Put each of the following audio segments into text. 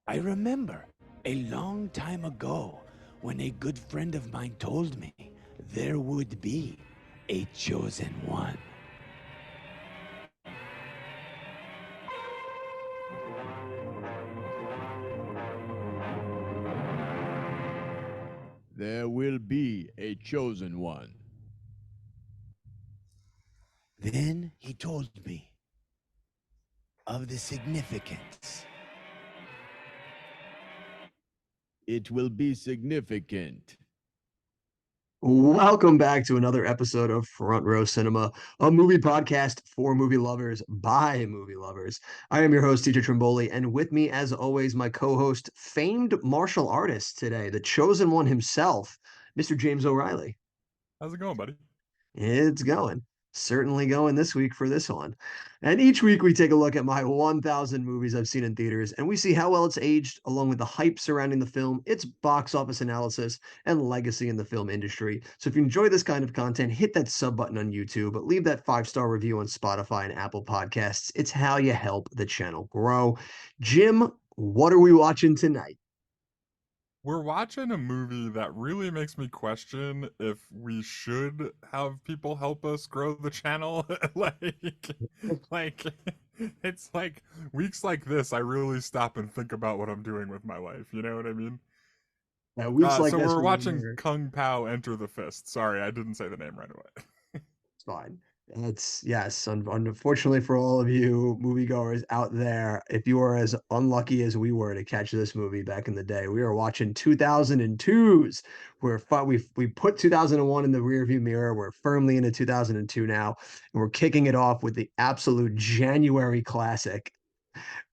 I remember a long time ago when a good friend of mine told me there would be a chosen one. There will be a chosen one. Then he told me of the significance. It will be significant. Welcome back to another episode of Front Row Cinema, a movie podcast for movie lovers by movie lovers. I am your host, TJ Trimboli, and with me, as always, my co-host, famed martial artist today, the chosen one himself, Mr. James O'Reilly. How's it going, buddy? It's going. Certainly going this week for this one. And each week we take a look at my 1,000 movies I've seen in theaters and we see how well it's aged, along with the hype surrounding the film, its box office analysis, and legacy in the film industry. So if you enjoy this kind of content, hit that sub button on YouTube, but leave that 5-star review on Spotify and Apple Podcasts. It's how you help the channel grow. Jim, what are we watching tonight? We're watching a movie that really makes me question if we should have people help us grow the channel. like it's like weeks like this, I really stop and think about what I'm doing with my life. You know what I mean? Weeks like So this, we're watching remember. Kung Pao Enter the Fist. Sorry, I didn't say the name right away. It's fine. It's yes. Unfortunately for all of you moviegoers out there, if you are as unlucky as we were to catch this movie back in the day, we were watching 2002's. We put 2001 in the rearview mirror. We're firmly into 2002 now, and we're kicking it off with the absolute January classic,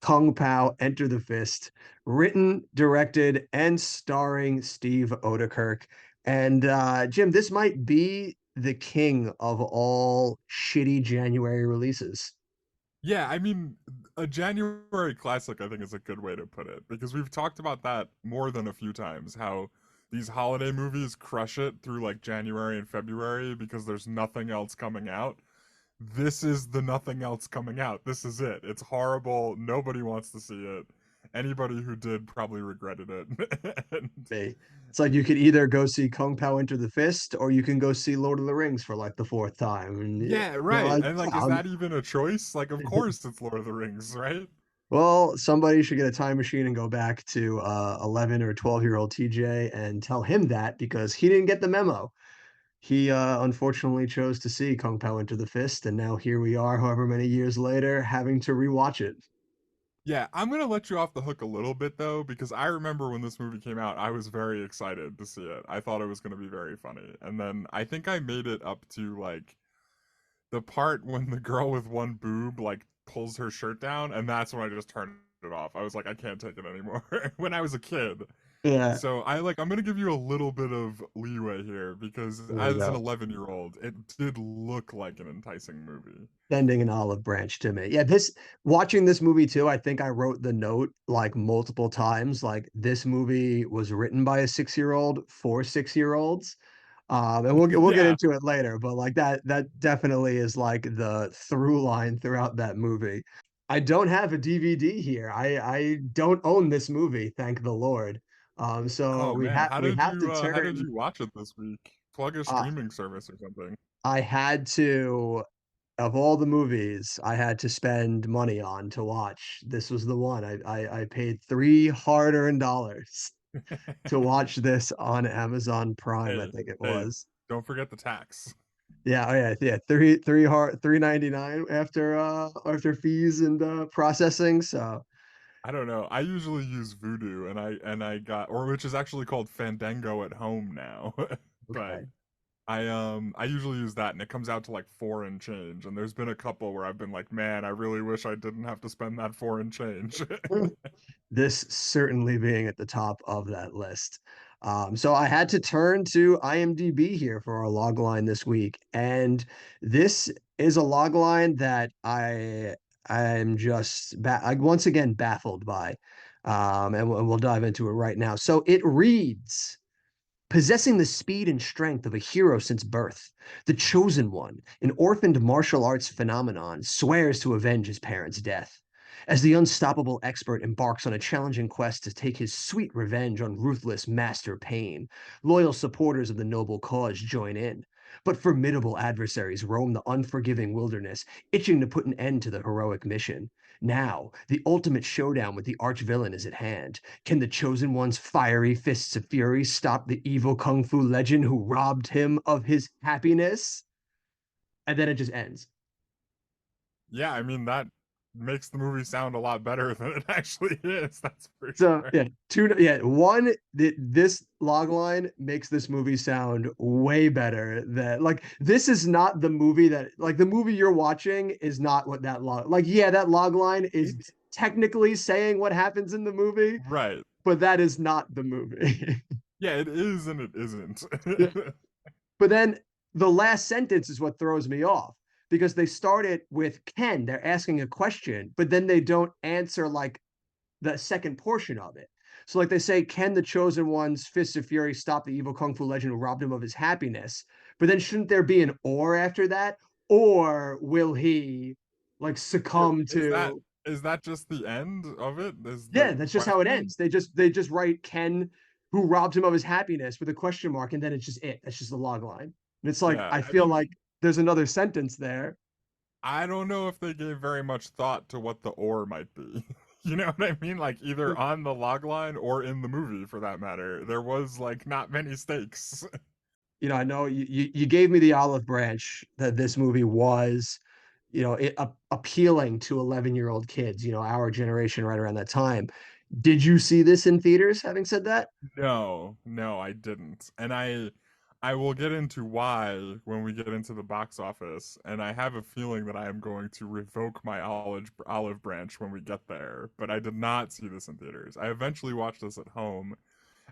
Kung Pao Enter the Fist, written, directed, and starring Steve Odekirk. And Jim, this might be the king of all shitty January releases. Yeah, I mean, a January classic, I think, is a good way to put it because we've talked about that more than a few times. How these holiday movies crush it through like January and February because there's nothing else coming out. This is the nothing else coming out. This is it. It's horrible. Nobody wants to see it. Anybody who did probably regretted it. And It's like you could either go see Kung Pao Enter the Fist, or you can go see Lord of the Rings for like the fourth time. And yeah, right. And like, is that even a choice? Like, of course it's Lord of the Rings, right? well, somebody should get a time machine and go back to 11 or 12-year-old TJ and tell him that because he didn't get the memo. He unfortunately chose to see Kung Pao Enter the Fist, and now here we are, however many years later, having to rewatch it. Yeah, I'm gonna let you off the hook a little bit though, because I remember when this movie came out, I was very excited to see it. I thought it was gonna be very funny. And then I think I made it up to like the part when the girl with one boob like pulls her shirt down, and that's when I just turned it off. I was like, I can't take it anymore when I was a kid. Yeah, So like I'm gonna give you a little bit of leeway here because there you as an go. 11-year-old, it did look like an enticing movie. Bending an olive branch to me. Yeah, this watching this movie too, I think I wrote the note like multiple times. Like this movie was written by a 6-year-old for 6-year-olds. And we'll get Yeah. into it later, but like that definitely is like the through line throughout that movie. I don't have a DVD here. I don't own this movie, thank the Lord. So Oh man, we have to how did turn. you watch it this week? Plug a uh streaming service or something. I had to, of all the movies I had to spend money on to watch, this was the one. I paid three hard-earned dollars to watch this on Amazon Prime, I Hey, think it hey, was. don't forget the tax. Yeah, oh yeah. Three hard 3.99 after fees and processing. So I don't know. I usually use Voodoo and I got or which is actually called Fandango at home now. But okay. I usually use that and it comes out to like 4 and change. And there's been a couple where I've been like, man, I really wish I didn't have to spend that 4 and change. This certainly being at the top of that list. So I had to turn to IMDb here for our log line this week, and this is a log line that I'm just once again baffled by, and we'll dive into it right now. So it reads. Possessing the speed and strength of a hero since birth, the Chosen One, an orphaned martial arts phenomenon, swears to avenge his parents' death. as the unstoppable expert embarks on a challenging quest to take his sweet revenge on ruthless Master Pain. Loyal supporters of the noble cause join in. But formidable adversaries roam the unforgiving wilderness, itching to put an end to the heroic mission. Now, the ultimate showdown with the arch-villain is at hand. Can the Chosen One's fiery fists of fury stop the evil kung fu legend who robbed him of his happiness? And then it just ends. Yeah, I mean that makes the movie sound a lot better than it actually is. That's for So sure. yeah, two yeah, one this log line makes this movie sound way better than like this is not the movie that like the movie you're watching is not what that log like yeah, that log line is It's technically saying what happens in the movie, right. but that is not the movie. Yeah, it is and it isn't. Yeah. But then the last sentence is what throws me off because they start it with Ken, they're asking a question, but then they don't answer like the second portion of it. So, like they say, can the Chosen One's Fist of Fury stop the evil Kung Fu legend who robbed him of his happiness? But then shouldn't there be an or after that? Or will he like Or succumb to is that just the end of it? Is yeah, the that's just how it question? ends. They just write Ken who robbed him of his happiness with a question mark, and then it's just it. That's just the log line. And it's like Yeah, I I feel mean, like there's another sentence there. I don't know if they gave very much thought to what the or might be. You know what I mean? Like either on the log line or in the movie for that matter. There was like not many stakes. You know, I know you gave me the olive branch that this movie was, you know, appealing to 11-year-old kids, you know, our generation right around that time. Did you see this in theaters, having said that? No, no, I didn't. And I will get into why when we get into the box office, and I have a feeling that I am going to revoke my olive branch when we get there, but I did not see this in theaters. I eventually watched this at home,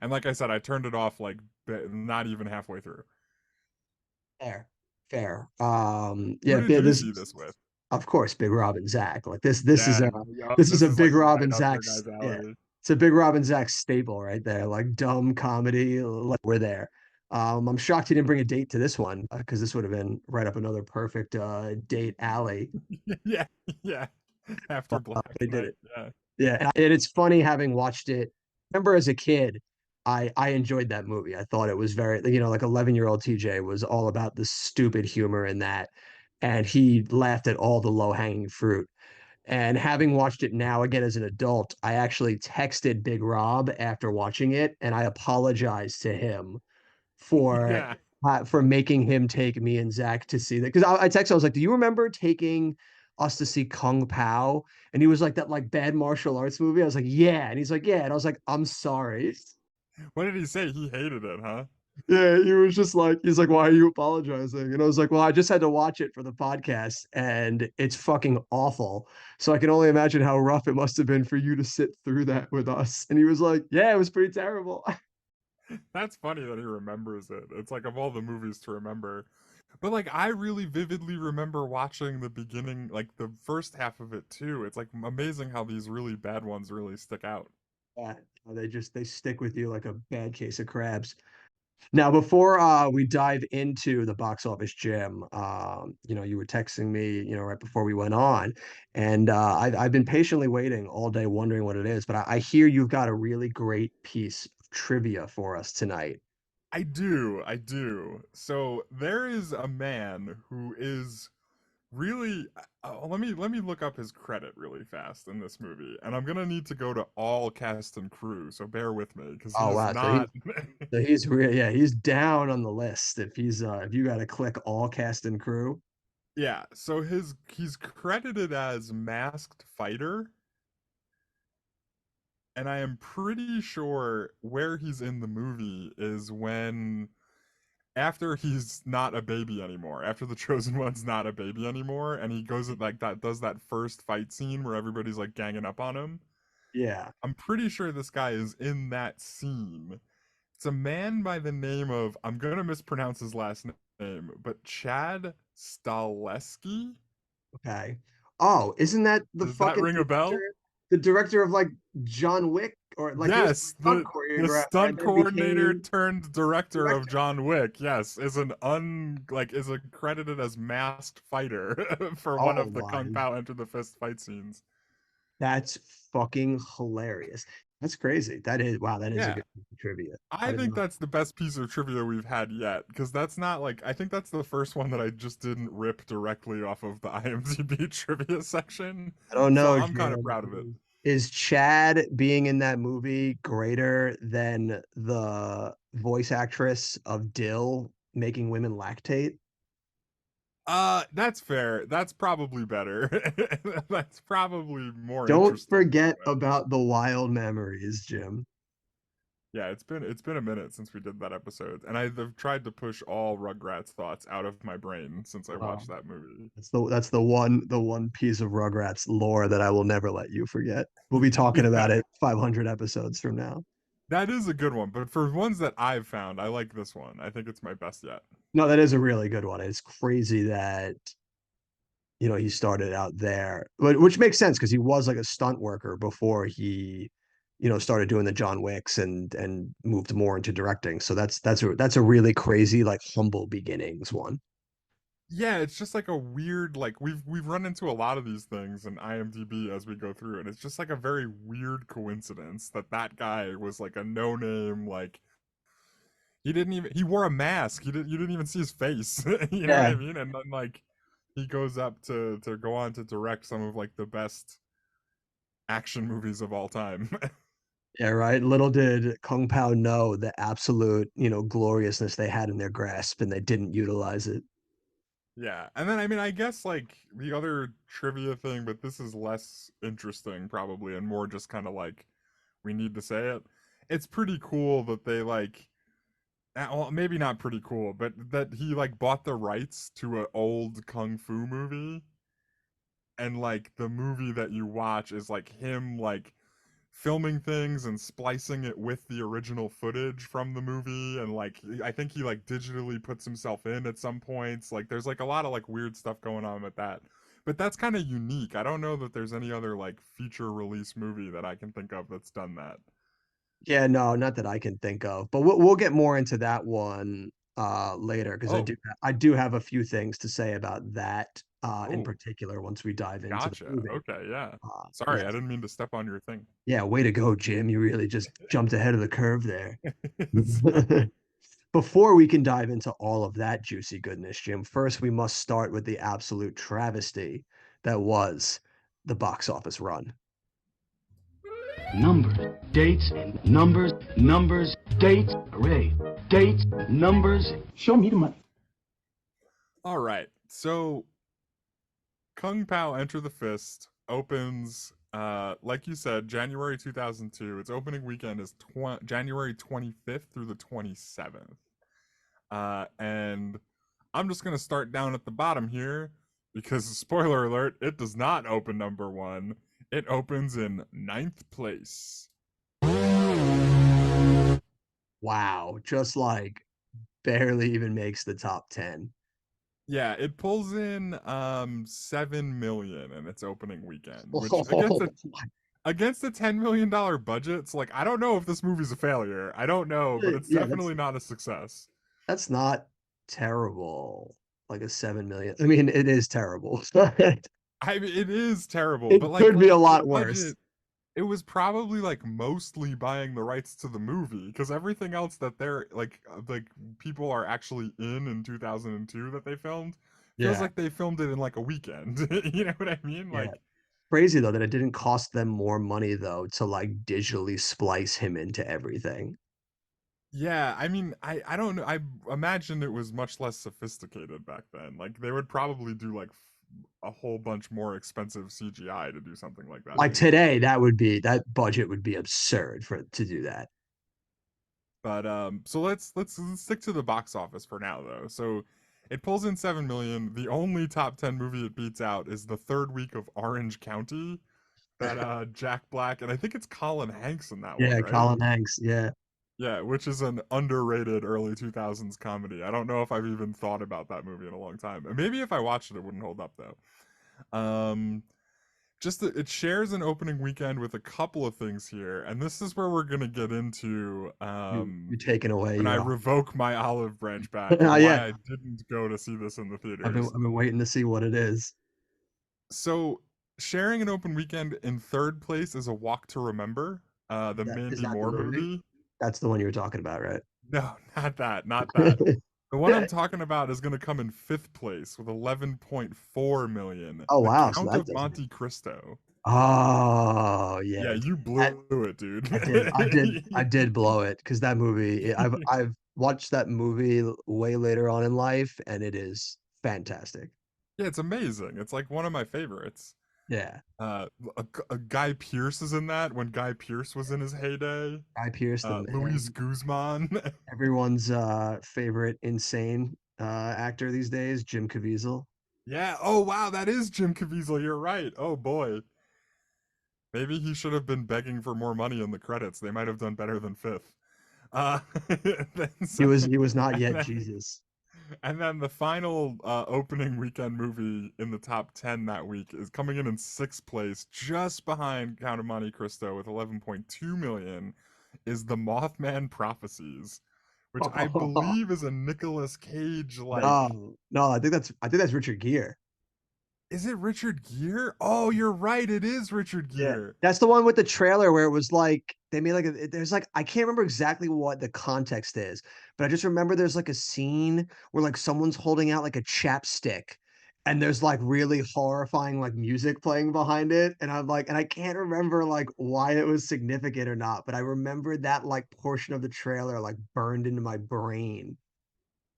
and like I said, I turned it off like not even halfway through. Fair, fair. Who Yeah, did you this see this with? of course, Big Rob and Zach. Like this is Yeah, a yup, this is this a is like Big Rob right and up your Zach's guys' yeah. alley. It's a Big Rob and Zach staple right there. Like dumb comedy. Like we're there. I'm shocked he didn't bring a date to this one because this would have been right up another perfect date alley. Yeah, yeah. After Black They did Knight, it. yeah. Yeah, and it's funny having watched it. Remember as a kid, I enjoyed that movie. I thought it was very, you know, like 11-year-old TJ was all about the stupid humor in that, and he laughed at all the low-hanging fruit. And having watched it now again as an adult, I actually texted Big Rob after watching it, and I apologized to him for Yeah. for making him take me and Zach to see that. Because I texted, I was like, "Do you remember taking us to see Kung Pao?" And he was like, "That like bad martial arts movie." I was like, "Yeah," and he's like, "Yeah," and I was like, "I'm sorry." What did he say? He hated it, huh? Yeah, he was just like, he's like, "Why are you apologizing?" And I was like, "Well, I just had to watch it for the podcast, and it's fucking awful. So I can only imagine how rough it must have been for you to sit through that with us." And he was like, "Yeah, it was pretty terrible." That's funny that he remembers it. It's like of all the movies to remember. But like I really vividly remember watching the beginning, like the first half of it too. It's like amazing how these really bad ones really stick out. Yeah, they stick with you like a bad case of crabs. Now, before we dive into the box office gym, you know, you were texting me, you know, right before we went on, and I've been patiently waiting all day, wondering what it is. But I hear you've got a really great piece of trivia for us tonight. I do. So there is a man who is really let me look up his credit really fast in this movie. And I'm going to need to go to all cast and crew, so bear with me cuz Oh he's wow, not he's real, yeah, he's down on the list. If you got to click all cast and crew, Yeah, so he's credited as Masked Fighter, and I am pretty sure where he's in the movie is when after he's not a baby anymore, after the chosen one's not a baby anymore, and he goes at like that does that first fight scene where everybody's like ganging up on him. yeah, I'm pretty sure this guy is in that scene. It's a man by the name of I'm gonna mispronounce his last name, but Chad Staleski. okay. Oh, isn't that Does that ring a bell? the director of like John Wick, or like he was a Yes, stunt the choreographer and stunt then coordinator became turned director of director. John Wick. Yes, is accredited as masked fighter for one Oh of the Kung my Pao Enter the Fist fight scenes. That's fucking hilarious. That's crazy. That is wow. That is a Yeah. good piece of trivia. I I did think not. that's the best piece of trivia we've had yet, because that's not like I think that's the first one that I just didn't rip directly off of the IMDb trivia section. I don't So know, I'm kind of Jim. proud of it. Is Chad being in that movie greater than the voice actress of Dill making women lactate? That's fair. That's probably better. That's probably more Don't interesting forget anyway. about the wild memories, Jim. Yeah, it's been a minute since we did that episode, and I've tried to push all Rugrats thoughts out of my brain since I Oh, watched that movie. that's the one piece of Rugrats lore that I will never let you forget. We'll be talking Yeah, about it 500 episodes from now. that is a good one, but for ones that I've found, I like this one. I think it's my best yet. No, that is a really good one. It's crazy that he started out there, but which makes sense because he was like a stunt worker before he started doing the John Wicks and moved more into directing. So that's a really crazy, like, humble beginnings one. Yeah, it's just like a weird like we've run into a lot of these things in IMDb as we go through, and it's just like a very weird coincidence that that guy was like a no name like he wore a mask. You didn't even see his face. You know what Yeah. I mean? And then like he goes up to go on to direct some of like the best action movies of all time. Yeah, right. Little did Kung Pao know the absolute, gloriousness they had in their grasp, and they didn't utilize it. Yeah. And then I mean I guess like the other trivia thing, but this is less interesting probably and more just kind of like we need to say it. It's pretty cool that they like well, maybe not pretty cool, but that he like bought the rights to an old kung fu movie, and like the movie that you watch is like him like filming things and splicing it with the original footage from the movie, and like I think he like digitally puts himself in at some points. Like there's like a lot of like weird stuff going on with that. But that's kind of unique. I don't know that there's any other like feature release movie that I can think of that's done that. Yeah, no, not that I can think of, but we'll get more into that one later because I Oh, do I do have a few things to say about that in oh, particular once we dive into the gotcha. movie. Okay, yeah. Yeah, Sorry, I didn't mean to step on your thing. yeah, way to go, Jim. You really just jumped ahead of the curve there. Sorry. Before we can dive into all of that juicy goodness, Jim, first we must start with the absolute travesty that was the box office run. Numbers, dates, numbers, numbers, dates, hooray. Dates, numbers. Show me the money. All right. So Kung Pao Enter the Fist opens like you said January 2002. Its opening weekend is January 25th through the 27th. And I'm just going to start down at the bottom here because spoiler alert, it does not open number 1. It opens in ninth place. Wow, just like barely even makes the top 10. Yeah, it pulls in 7 million in its opening weekend, which Oh, against a $10 million budget, it's like I don't know if this movie's a failure. I don't know, but it's yeah, that's definitely not a success. that's not terrible. Like a 7 million. I mean, it is terrible. I mean, it is terrible, It but like could be a the lot worse. budget, it was probably like mostly buying the rights to the movie because everything else that they're like people are actually in 2002 that they filmed feels Yeah, like they filmed it in like a weekend. You know what I mean? yeah. Like Crazy though that it didn't cost them more money though to like digitally splice him into everything. yeah, I mean, I don't know. I imagine it was much less sophisticated back then. Like they would probably do like a whole bunch more expensive CGI to do something like that Like maybe. today, that budget would be absurd for to do that. But so let's stick to the box office for now though. So it pulls in 7 million. The only top 10 movie it beats out is the third week of Orange County that Jack Black and I think it's Colin Hanks in that one, Yeah, right? Colin Hanks. Yeah. Yeah, which is an underrated early 2000s comedy. I don't know if I've even thought about that movie in a long time. And maybe if I watched it, it wouldn't hold up though. Just that it shares an opening weekend with a couple of things here, and this is where we're gonna get into You're taking away when I your revoke my olive branch back and yeah. why I didn't go to see this in the I've been theaters. I've been waiting to see what it is. So sharing an open weekend in third place is A Walk to Remember, the Is Mandy that the Moore movie? movie. That's the one you were talking about, right? No, not that, not that. The one I'm talking about is going to come in fifth place with 11.4 million. Oh The wow, so Count that of doesn't. Monte Cristo. Oh Yeah, yeah, you that, blew it, dude. I did blow it because that movie. I've watched that movie way later on in life, and it is fantastic. Yeah, it's amazing. It's like one of my favorites. Yeah, Uh, a Guy Pearce is in that when Guy Pearce was in his heyday. Guy Pearce, the Luis man, Guzman. everyone's favorite insane actor these days, Jim Caviezel. Yeah. Oh wow, that is Jim Caviezel. You're right. Oh boy. Maybe he should have been begging for more money in the credits. They might have done better than fifth. Uh, then so, He was not and yet then, Jesus. and then the final opening weekend movie in the top 10 that week is coming in sixth place, just behind Count of Monte Cristo with 11.2 million, is The Mothman Prophecies, which I believe is a Nicolas Cage like. No, I think that's Richard Gere. Is it Richard Gere? Oh, you're right. It is Richard Yeah. Gere. That's the one with the trailer where it was like they made like there's like I can't remember exactly what the context is, but I just remember there's like a scene where like someone's holding out like a chapstick and there's like really horrifying like music playing behind it. And I'm like, and I can't remember like why it was significant or not, but I remember that like portion of the trailer like burned into my brain.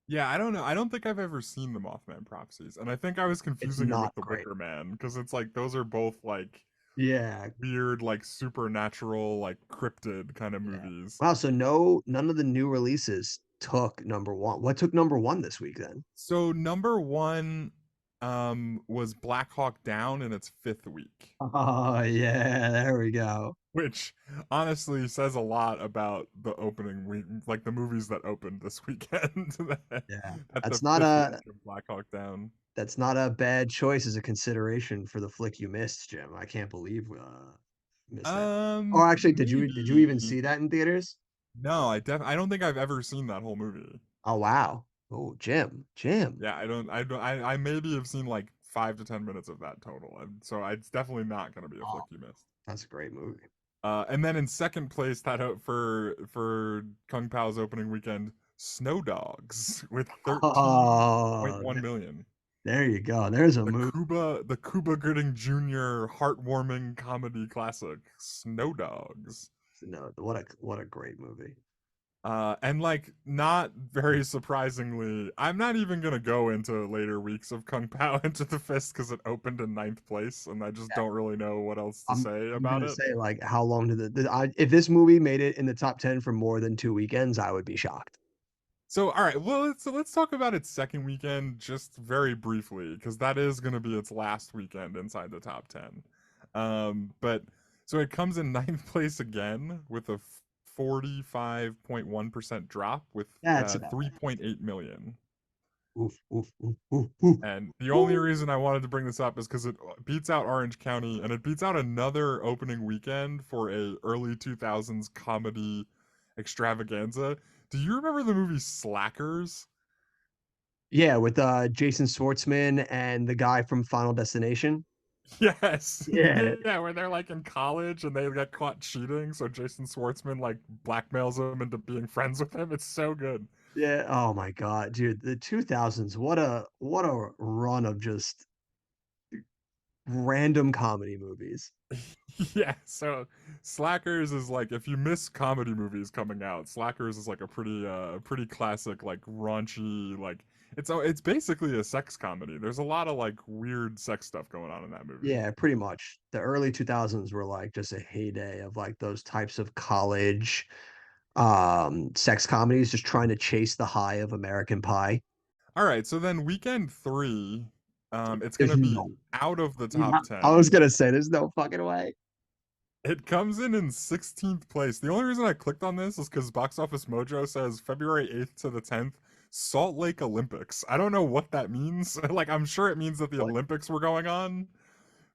Yeah, I don't know. I don't think I've ever seen the Mothman Prophecies, and I think I was It's confusing it with not the great. Wicker Man because it's like those are both like Yeah. weird, like supernatural, like cryptid kind of Yeah. movies. Wow. So none of the new releases took number one. What took number one this week then? So number one, was Black Hawk Down in its fifth week, Oh yeah, there we go. which honestly says a lot about the opening week, like the movies that opened this weekend. Yeah. At the That's not fifth a week of Black Hawk Down. that's not a bad choice as a consideration for the flick you missed, Jim. I can't believe missed that. Oh, actually, did you even Maybe. see that in theaters? No, I don't think I've ever seen that whole movie. Oh wow. Oh, Jim. Yeah, I maybe have seen like 5 to 10 minutes of that total, and so it's definitely not gonna be a Oh, flick you missed. that's a great movie. And then in second place, that out for Kung Pao's opening weekend, Snow Dogs with Oh, 13.1 million. there you go. There's a movie. The Cuba Gooding Jr. heartwarming comedy classic, Snow Dogs. No, what a great movie. And like, not very surprisingly, I'm not even gonna go into later weeks of Kung Pao Enter the Fist because it opened in ninth place, and I just don't really know what else to say I'm about gonna it. say like how long did if this movie made it in the top 10 for more than 2 weekends, I would be shocked. So, all right, well, let's talk about its second weekend just very briefly because that is gonna be its last weekend inside the top 10. But so it comes in ninth place again with a 45.1% drop with That's about 3.8 million. oof, oof, oof, oof, oof. And the only Ooh. reason I wanted to bring this up is because it beats out Orange County and it beats out another opening weekend for a early 2000s comedy extravaganza. Do you remember the movie Slackers? Yeah, with Jason Schwartzman and the guy from Final Destination. Yes. Yeah. Yeah, where they're like in college and they get caught cheating, so Jason Schwartzman like blackmails them into being friends with him. It's so good. Yeah. Oh my God, dude. The 2000s. What a run of just random comedy movies. Yeah, so Slackers is like if you miss comedy movies coming out, Slackers is like a pretty classic like raunchy like it's basically a sex comedy. There's a lot of like weird sex stuff going on in that movie. Yeah, pretty much. The early 2000s were like just a heyday of like those types of college sex comedies just trying to chase the high of American Pie. All right, so then weekend 3, it's going There's to be no out of the yeah, top I was 10. gonna say there's no fucking way. It comes in 16th place. The only reason I clicked on this is because Box Office Mojo says February 8th to the 10th, Salt Lake Olympics. I don't know what that means. Like, I'm sure it means that the What? Olympics were going on,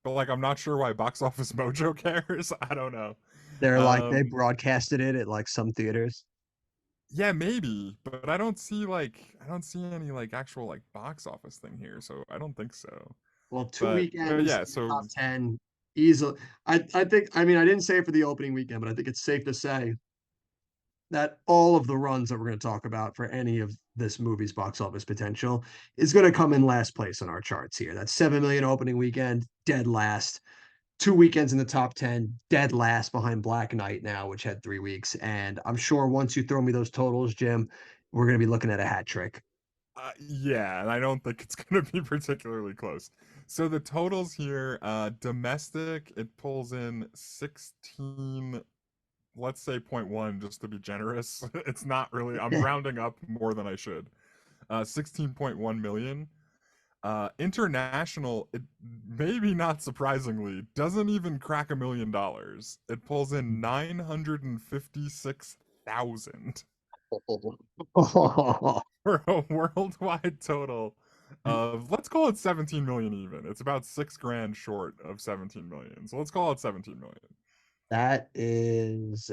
but like, I'm not sure why Box Office Mojo cares. I don't know. They're like they Um, broadcasted it at like some theaters. yeah, maybe, but I don't see any like actual like box office thing here, so I don't think so. Well, two But weekends yeah, in the so top 10 easily. I think, I mean, I didn't say it for the opening weekend, but I think it's safe to say that all of the runs that we're going to talk about for any of this movie's box office potential is going to come in last place on our charts here. That's 7 million opening weekend, dead last. Two weekends in the top 10, dead last behind Black Knight now, which had 3 weeks. And I'm sure once you throw me those totals, Jim, we're going to be looking at a hat trick. yeah, and I don't think it's going to be particularly close. So the totals here, domestic, it pulls in 16, let's say point 0.1 just to be generous. It's not really, I'm rounding up more than I should. 16.1 million. International, it maybe not surprisingly, doesn't even crack $1 million. It pulls in 956,000 for a worldwide total of, let's call it 17 million even. It's about 6 grand short of 17 million. So let's call it 17 million. That is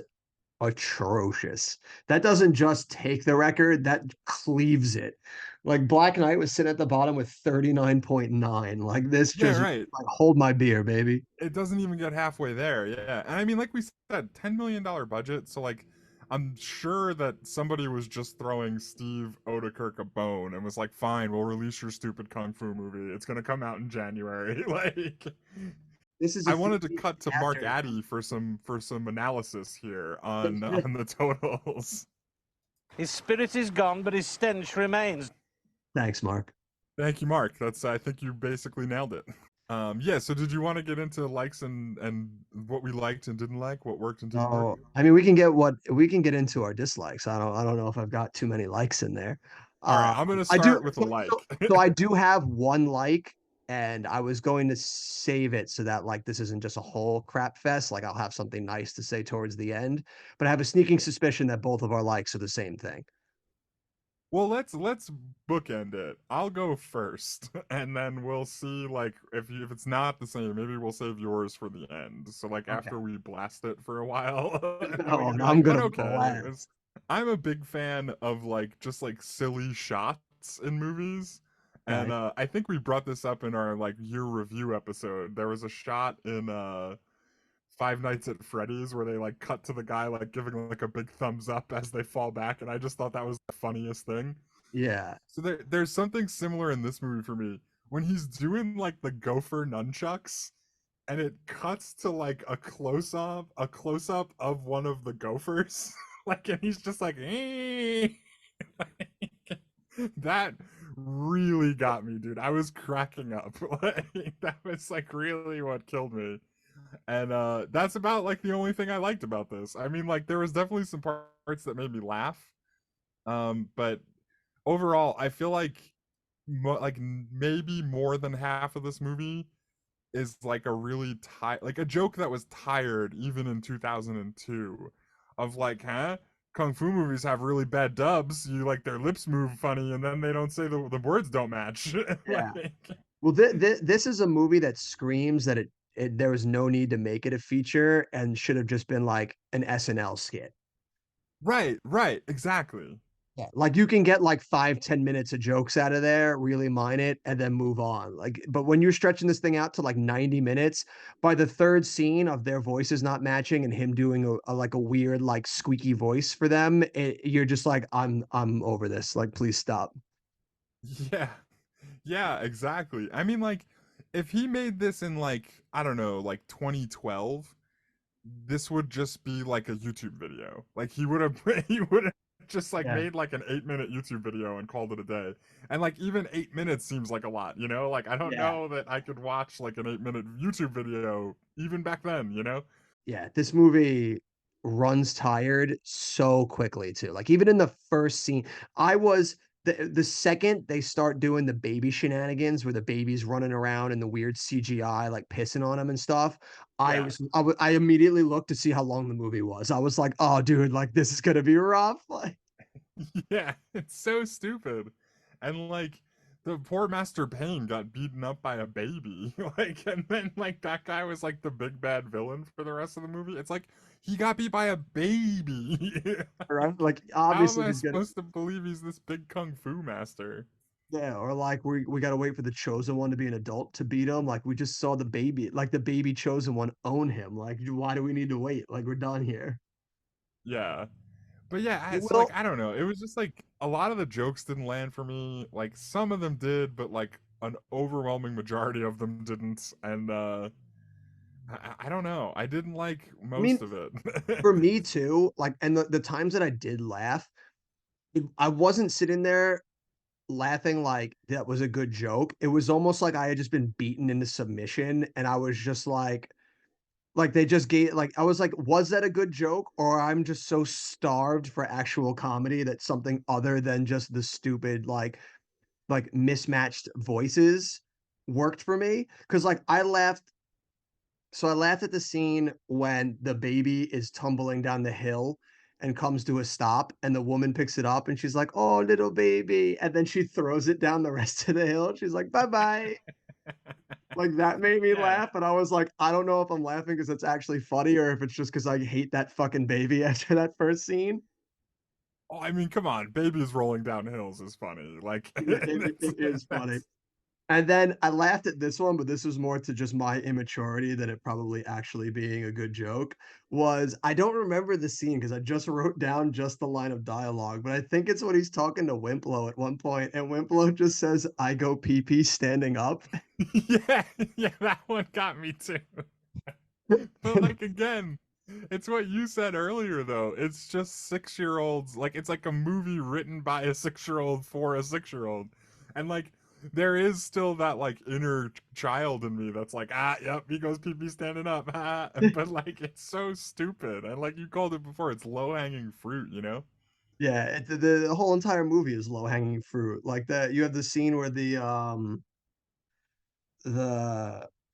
atrocious. That doesn't just take the record, that cleaves it. Like Black Knight was sitting at the bottom with 39.9. Like this Yeah, just right. like hold my beer, baby. It doesn't even get halfway there. Yeah. And I mean, like we said, $10 million budget. So, like, I'm sure that somebody was just throwing Steve Odekirk a bone and was like, fine, we'll release your stupid Kung Fu movie. It's going to come out in January. Like, This is a I few wanted to weeks cut to Mark after. Addy for some analysis here on the totals. His spirit is gone, but his stench remains. Thanks, Mark. Thank you, Mark. That's, I think you basically nailed it. Yeah, so did you want to get into likes and what we liked and didn't like, what worked and didn't work? Oh, I mean, we can get into our dislikes. I don't know if I've got too many likes in there. All right, I'm gonna I do. start with a like. So I do have one like, and I was going to save it so that like this isn't just a whole crap fest. Like I'll have something nice to say towards the end. But I have a sneaking suspicion that both of our likes are the same thing. Well, let's bookend it. I'll go first, and then we'll see like if it's not the same, maybe we'll save yours for the end. So like Okay. after we blast it for a while, and then we Oh, can be I'm like, but gonna okay, it blast. was. I'm a big fan of like just like silly shots in movies. And Okay. I think we brought this up in our like year review episode. There was a shot in Five Nights at Freddy's where they like cut to the guy like giving like a big thumbs up as they fall back, and I just thought that was the funniest thing. Yeah. So there's something similar in this movie for me when he's doing like the gopher nunchucks, and it cuts to like a close up of one of the gophers, like, and he's just like, eh. That really got me, dude. I was cracking up. Like, that was like really what killed me. And that's about like the only thing I liked about this. I mean, like there was definitely some parts that made me laugh. But overall, I feel like maybe more than half of this movie is like a really like a joke that was tired even in 2002 of like, huh? Kung Fu movies have really bad dubs. You like their lips move funny and then they don't say the words don't match. Yeah. Like, Well, this is a movie that screams that there was no need to make it a feature and should have just been like an SNL skit. right, exactly. Yeah. Like you can get like 5, 10 minutes of jokes out of there, really mine it, and then move on. Like, but when you're stretching this thing out to like 90 minutes, by the third scene of their voices not matching and him doing like a weird like squeaky voice for them, you're just like, I'm over this. Like, please stop. Yeah. Yeah, exactly. I mean, like, if he made this in like, I don't know, like 2012, this would just be like a YouTube video. Like he would have he would have just like Yeah. made like an 8-minute YouTube video and called it a day. And like even 8 minutes seems like a lot, you know? Like I don't Yeah. know that I could watch like an 8-minute YouTube video even back then, you know? Yeah, this movie runs tired so quickly too. Like even in the first scene, I was the second they start doing the baby shenanigans where the baby's running around and the weird CGI like pissing on him and stuff. Yeah. I immediately looked to see how long the movie was. I was like, oh dude, like this is gonna be rough. Like Yeah, it's so stupid. And like the poor Master Payne got beaten up by a baby. Like and then like that guy was like the big bad villain for the rest of the movie. It's like he got beat by a baby. right? Like How am obviously I he's gonna supposed to believe he's this big kung fu master? Yeah, or like we gotta wait for the chosen one to be an adult to beat him. Like we just saw the baby, like the baby chosen one own him. Like why do we need to wait? Like we're done here. Yeah. But yeah, so like Well, I don't know. It was just like a lot of the jokes didn't land for me. Like some of them did, but like an overwhelming majority of them didn't. And I don't know. I didn't like I mean, most of it. for me too, like, and the times that I did laugh, I wasn't sitting there laughing like that was a good joke. It was almost like I had just been beaten into submission, and I was just like they just gave like I was like, was that a good joke? Or I'm just so starved for actual comedy that something other than just the stupid like mismatched voices worked for me. Cause like I laughed at the scene when the baby is tumbling down the hill and comes to a stop, and the woman picks it up and she's like, "Oh, little baby," and then she throws it down the rest of the hill. And she's like, "Bye bye." Like that made me Yeah. laugh, and I was like, I don't know if I'm laughing because it's actually funny or if it's just because I hate that fucking baby after that first scene. Oh, I mean, come on. Babies rolling down hills is funny. Like Yeah, it is funny. that's And then I laughed at this one, but this was more to just my immaturity than it probably actually being a good joke. Was I don't remember the scene because I just wrote down just the line of dialogue, but I think it's when he's talking to Wimplo at one point, and Wimplo just says, "I go pee pee standing up." yeah, yeah, that one got me too. But like again, it's what you said earlier though. It's just 6-year-olds. Like it's like a movie written by a 6-year-old for a 6-year-old. And like there is still that like inner child in me that's like, ah, yep, he goes pee pee standing up. Ah. But like it's so stupid. And like you called it before, it's low hanging fruit, you know? Yeah, the whole entire movie is low hanging fruit. Like that, you have the scene where the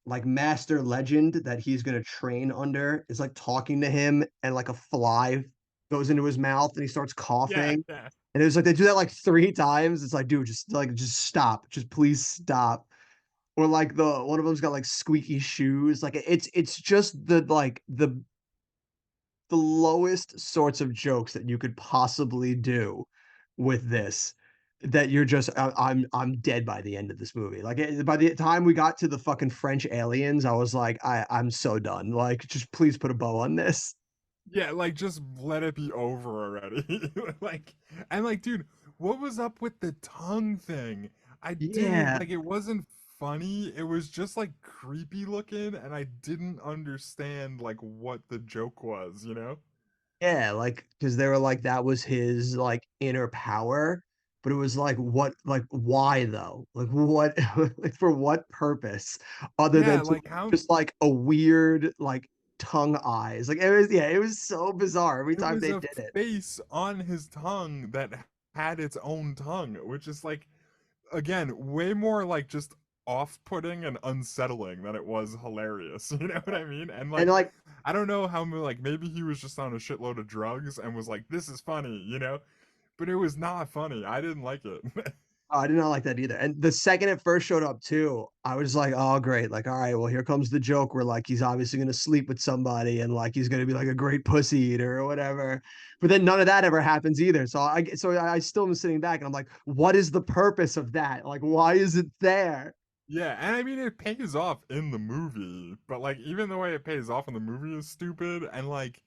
like master legend that he's gonna train under is like talking to him, and like a fly goes into his mouth and he starts Yeah, coughing. yeah. And it was like they do that like 3 times. It's like, dude, just stop. Just please stop. Or like the one of them's got like squeaky shoes. Like it's just the lowest sorts of jokes that you could possibly do with this, that you're just I'm dead by the end of this movie. Like by the time we got to the fucking French aliens, I was like, I'm so done. Like, just please put a bow on this. Yeah, like just let it be over already. Like and like dude, what was up with the tongue thing? I didn't Yeah, like it wasn't funny. It was just like creepy looking and I didn't understand like what the joke was, you know? yeah, like because they were like that was his like inner power, but it was like what like why though? Like what like for what purpose other Yeah, than to like how just like a weird like tongue eyes. Like it was, yeah, it was so bizarre every it time was they a did it. face on his tongue that had its own tongue, which is like again, way more like just off-putting and unsettling than it was hilarious. You know what I mean? And And like, like I don't know how like maybe he was just on a shitload of drugs and was like, "This is funny," you know? But it was not funny. I didn't like it. I did not like that either. And the second it first showed up too, I was like, oh great. Like, all right, well, here comes the joke where like he's obviously gonna sleep with somebody and like he's gonna be like a great pussy eater or whatever. But then none of that ever happens either. So I still am sitting back and I'm like, what is the purpose of that? Like, why is it there? Yeah, and I mean it pays off in the movie, but like even the way it pays off in the movie is stupid and like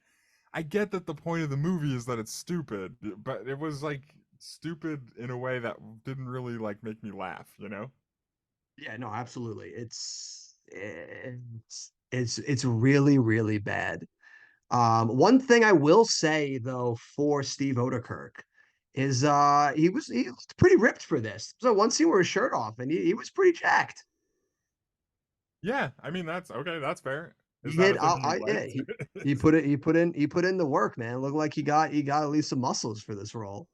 I get that the point of the movie is that it's stupid, but it was like stupid in a way that didn't really like make me laugh, you know? Yeah, no, absolutely. It's really, really bad. One thing I will say though for Steve Odekirk is he looked pretty ripped for this. So once he wore his shirt off and he was pretty jacked. Yeah, I mean that's okay, that's fair. He Is that hit a thing you yeah, liked? he put in the work, man. It looked like he got at least some muscles for this role.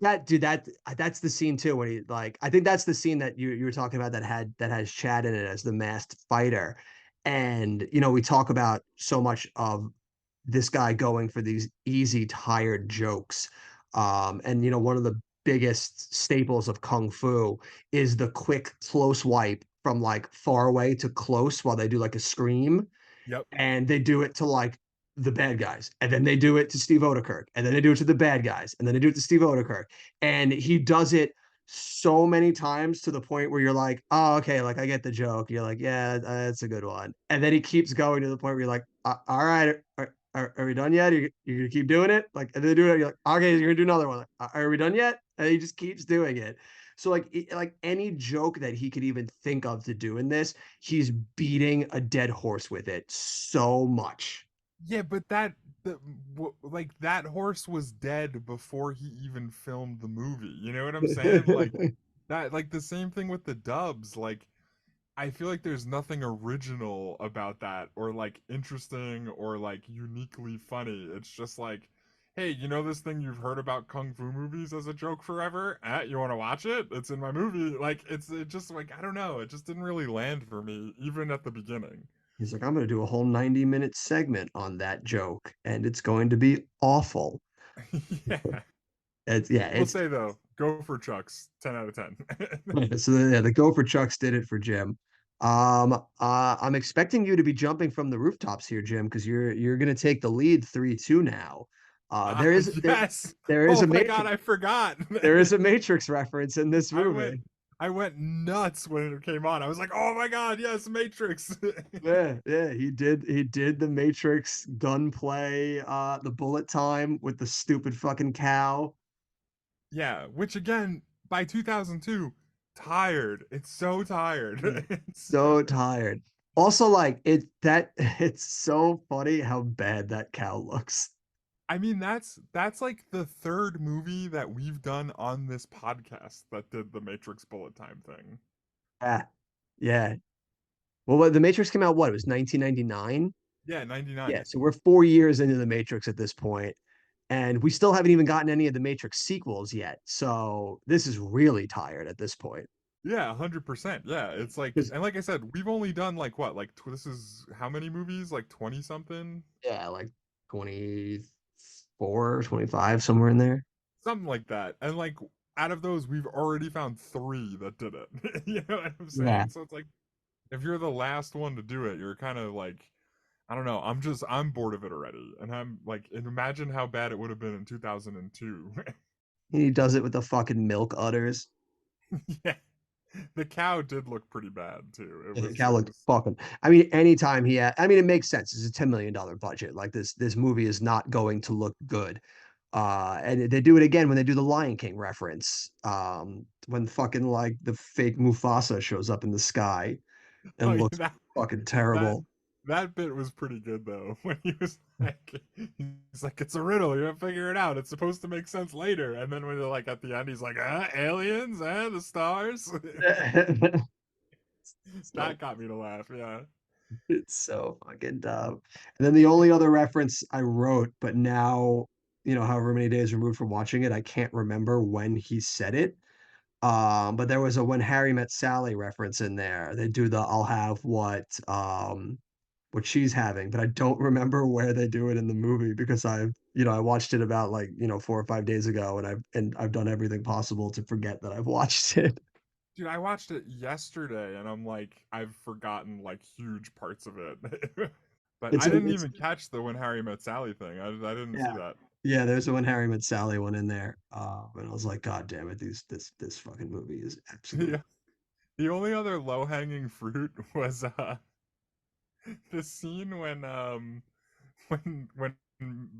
That dude, that's the scene too when he like I think that's the scene that you were talking about that has Chad in it as the masked fighter. And you know, we talk about so much of this guy going for these easy, tired jokes. And you know, one of the biggest staples of kung fu is the quick close wipe from like far away to close while they do like a scream, Yep. and they do it to like the bad guys, and then they do it to Steve Odekirk, and then they do it to the bad guys, and then they do it to Steve Odekirk, and he does it so many times to the point where you're like, oh, okay, like I get the joke. You're like, yeah, that's a good one. And then he keeps going to the point where you're like, all right, are we done yet? You're gonna keep doing it? Like, and they do it. You're like, okay, you're gonna do another one. Like, are we done yet? And he just keeps doing it. So like, like any joke that he could even think of to do in this, he's beating a dead horse with it so much. Yeah, but like that horse was dead before he even filmed the movie. You know what I'm saying? Like that, like the same thing with the dubs. Like I feel like there's nothing original about that, or like interesting, or like uniquely funny. It's just like, hey, you know this thing you've heard about kung fu movies as a joke forever? You want to watch it? It's in my movie. Like it just like I don't know. It just didn't really land for me, even at the beginning. He's like, I'm going to do a whole 90-minute segment on that joke, and it's going to be awful. Yeah. Yeah, We'll it's say though, go for Chucks, 10 out of 10. so yeah, the Gopher Chucks did it for Jim. I'm expecting you to be jumping from the rooftops here, Jim, because you're going to take the lead 3-2 now. Ah, There is yes. there is Oh a my God, Matrix I forgot. there is a Matrix reference in this I went movie. I went nuts when it came on. I was like, "Oh my God, yes, Matrix." Yeah, he did the Matrix gunplay, the bullet time with the stupid fucking cow. Yeah, which again, by 2002, tired. It's so tired. It's so So tired. Also, like it's so funny how bad that cow looks. I mean, that's like the third movie that we've done on this podcast that did the Matrix bullet time thing. Yeah, yeah. Well, the Matrix came out, what? It was 1999. Yeah, Yeah, 99. so we're 4 years into the Matrix at this point, and we still haven't even gotten any of the Matrix sequels yet. So this is really tired at this point. Yeah, 100%. Yeah, it's like, 'Cause, and like I said, we've only done like what, like this is how many movies? Like 20 something, yeah, like 24, 25, somewhere in there. something like that. And like out of those, we've already found three that did it. You know what I'm Yeah. saying? So it's like if you're the last one to do it, you're kind of like, I don't know. I'm bored of it already, and I'm like, and imagine how bad it would have been in 2002. He does it with the fucking milk udders. Yeah, the cow did look pretty bad too. Yeah, the cow It looked was fucking. I mean, anytime I mean, it makes sense. It's a $10 million budget. Like this movie is not going to look good. And they do it again when they do the Lion King reference. When fucking like the fake Mufasa shows up in the sky oh and yeah, looks fucking that terrible. that bit was pretty good though. When he was like, he's like, it's a riddle. You have to figure it out. It's supposed to make sense later. And then when they're like at the end, he's like, aliens, the stars. So That got me to laugh. Yeah. it's so fucking dumb. And then the only other reference I wrote, but now, however many days removed from watching it, I can't remember when he said it. But there was a When Harry Met Sally reference in there. They do the I'll have what she's having, but I don't remember where they do it in the movie because I watched it about like, 4 or 5 days ago and I've done everything possible to forget that I've watched it. Dude, I watched it yesterday and I'm like, I've forgotten like huge parts of it. But It's I didn't it's even catch the When Harry Met Sally thing. I didn't see yeah. that. Yeah, there's a When Harry Met Sally one in there. And I was like, God damn it, this fucking movie is absolute. Yeah. The only other low hanging fruit was the scene when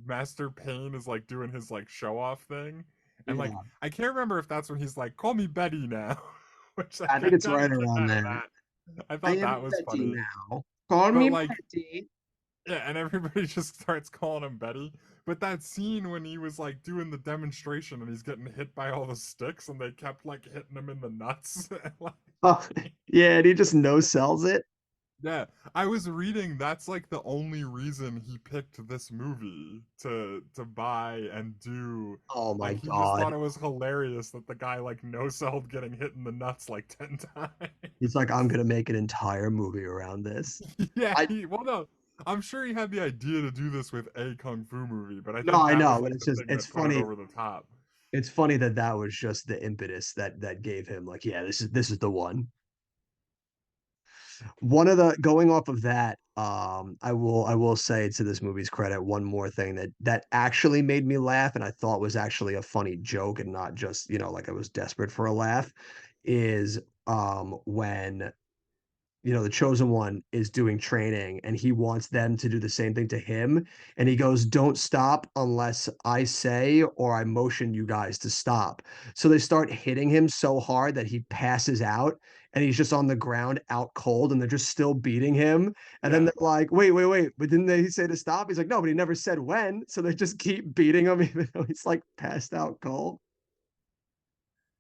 Master Payne is like doing his like show off thing. And like Yeah, I can't remember if that's when he's like, call me Betty now. Which like I I think it's got a right kick around out of there. that. I I thought am that was Betty funny. now. Call But me like Betty. yeah, and everybody just starts calling him Betty. But that scene when he was like doing the demonstration and he's getting hit by all the sticks and they kept like hitting him in the nuts. Like, Oh, yeah, and he just no sells it. yeah, I was reading that's like the only reason he picked this movie to buy and do. Oh my Like he just God. thought it was hilarious that the guy like no sold getting hit in the nuts like 10 times. He's like, I'm gonna make an entire movie around this. Yeah, I well no, I'm sure he had the idea to do this with a kung fu movie, but I No, think I that was know, but like it's the just thing it's that put it funny. over the top. It's funny that that was just the impetus that gave him like, yeah, this is the one. One of the going off of that, I will say to this movie's credit, one more thing that actually made me laugh and I thought was actually a funny joke and not just, like I was desperate for a laugh, is when the chosen one is doing training and he wants them to do the same thing to him and he goes, don't stop unless I say or I motion you guys to stop. So they start hitting him so hard that he passes out and he's just on the ground out cold and they're just still beating him. And then Yeah. they're like, wait, but didn't they say to stop? He's like, no, but he never said when. So they just keep beating him even though he's like passed out cold.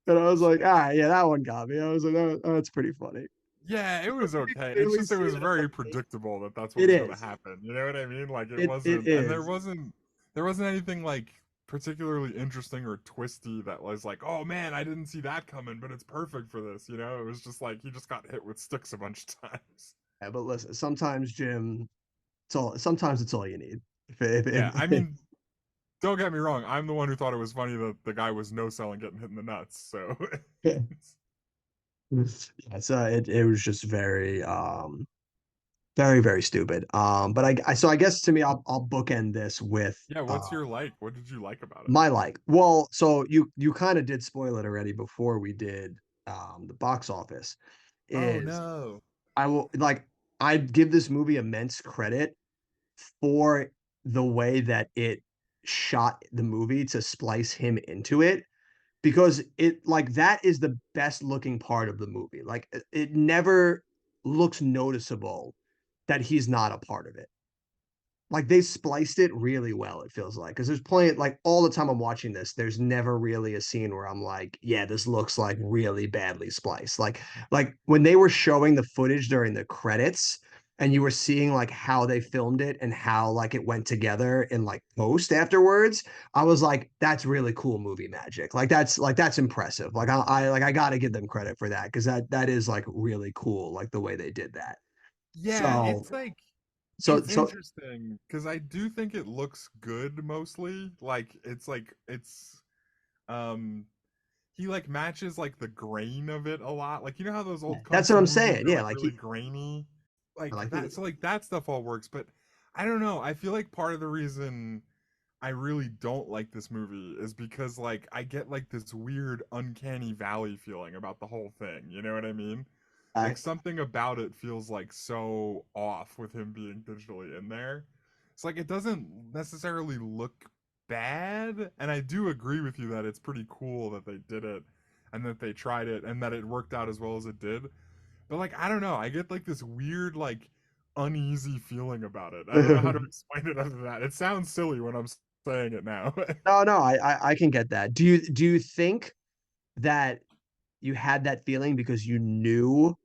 And I was like, all right, yeah, that one got me. I was like, oh, that's pretty funny. Yeah, it was You okay. It's clearly just it see was it on the very face. predictable that that's what It was going to is. happen. You know what I mean? Like It and is. there wasn't anything like particularly interesting or twisty that was like, "Oh man, I didn't see that coming, but it's perfect for this." You know, it was just like he just got hit with sticks a bunch of times. Yeah, but listen, sometimes Jim, it's all you need. Yeah, I If mean, don't get me wrong. I'm the one who thought it was funny that the guy was no selling getting hit in the nuts. So yeah, so it was just very very very stupid. But I guess to me I'll bookend this with yeah, what's your like? What did you like about it? my like. Well, so you kind of did spoil it already before we did the box office. Oh Is no. I will like I'd give this movie immense credit for the way that it shot the movie to splice him into it because it like that is the best looking part of the movie. Like it never looks noticeable that he's not a part of it. Like they spliced it really well, it feels like. Because there's plenty, like all the time I'm watching this, there's never really a scene where I'm like, yeah, this looks like really badly spliced. Like when they were showing the footage during the credits and you were seeing like how they filmed it and how like it went together in like post afterwards, I was like, that's really cool movie magic. Like that's impressive. I gotta give them credit for that because that is like really cool, like the way they did that. Yeah, So it's like so it's so interesting because I do think it looks good mostly. Like um he like matches like the grain of it a lot. Like you know how those old that's what I'm cartoon movies saying. are Yeah, like like really he grainy? Like like that so like that stuff all works, but I don't know. I feel like part of the reason I really don't like this movie is because like I get like this weird uncanny valley feeling about the whole thing. You know what I mean? Like I, something about it feels like so off with him being digitally in there. It's like it doesn't necessarily look bad, and I do agree with you that it's pretty cool that they did it and that they tried it and that it worked out as well as it did. But like I don't know, I get like this weird like uneasy feeling about it. I don't know how to explain it other than that. It sounds silly when I'm saying it now. no, I can get that. Do you think that you had that feeling because you knew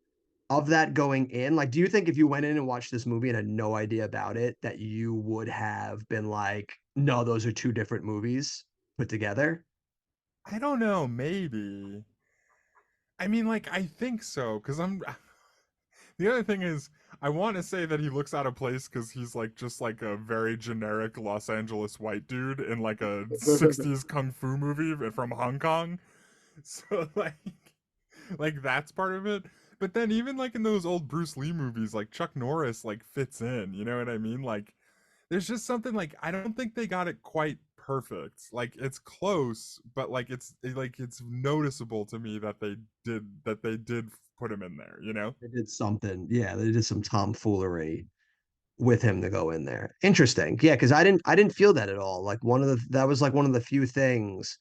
of that going in? Like, do you think if you went in and watched this movie and had no idea about it, that you would have been like, no, those are two different movies put together? I don't know, maybe. I mean, like, I think so, because I'm. The other thing is, I want to say that he looks out of place because he's like just like a very generic Los Angeles white dude in like a 60s kung fu movie from Hong Kong. So like that's part of it. But then even like in those old Bruce Lee movies, like Chuck Norris like fits in, you know what I mean? Like there's just something like I don't think they got it quite perfect. Like it's close, but like it's noticeable to me that they did put him in there, you know? They did something. Yeah, they did some tomfoolery with him to go in there. Interesting. Yeah, because I didn't feel that at all. Like that was like one of the few things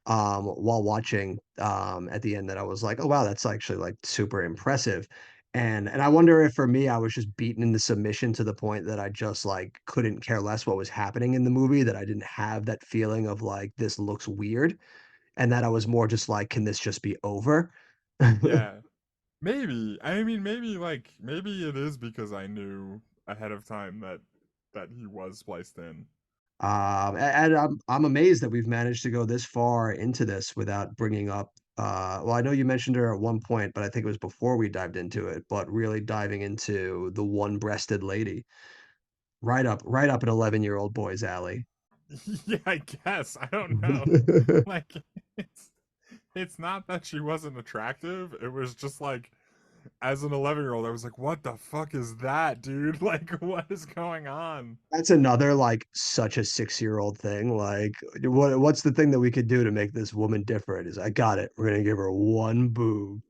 while watching at the end that I was like, oh wow, that's actually like super impressive. And I wonder if for me I was just beaten into submission to the point that I just like couldn't care less what was happening in the movie, that I didn't have that feeling of like this looks weird, and that I was more just like, can this just be over? Yeah. Maybe. I mean maybe like maybe it is because I knew ahead of time that he was spliced in. And I'm amazed that we've managed to go this far into this without bringing up. Well, I know you mentioned her at one point, but I think it was before we dived into it. But really diving into the one-breasted lady, right up an 11-year-old boy's alley. Yeah, I guess. I don't know. Like it's it's not that she wasn't attractive. It was just like as an 11-year-old, I was like, what the fuck is that, dude? Like, what is going on? That's another like such a 6-year-old thing. Like, what's the thing that we could do to make this woman different? Is I got it. We're gonna give her one boob.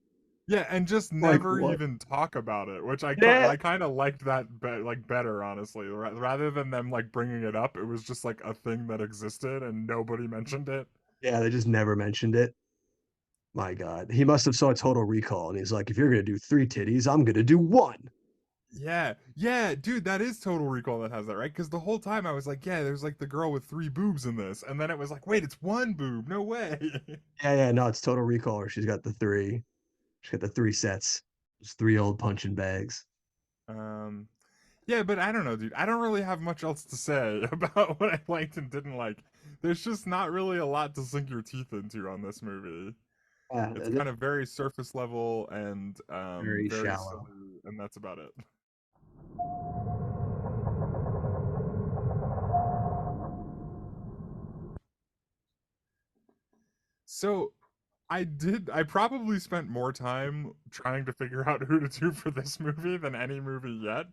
Yeah, and just Like never what? even talk about it, which Yeah. I kind of liked that like better, honestly. Rather than them like bringing it up, it was just like a thing that existed and nobody mentioned it. Yeah, they just never mentioned it. My God, he must have saw Total Recall, and he's like, if you're gonna do 3 titties, I'm gonna do one. Yeah, yeah, dude, that is Total Recall that has that, right? Because the whole time I was like, yeah, there's like the girl with 3 boobs in this, and then it was like, wait, it's 1 boob, no way. Yeah, yeah, no, it's Total Recall. Where she's got the three. She's got the 3 sets. It's 3 old punching bags. um, yeah, but I don't know, dude. I don't really have much else to say about what I liked and didn't like. There's just not really a lot to sink your teeth into on this movie. Yeah, It's that's kind of very surface level and very very shallow. silly, and that's about it. So I probably spent more time trying to figure out who to do for this movie than any movie yet.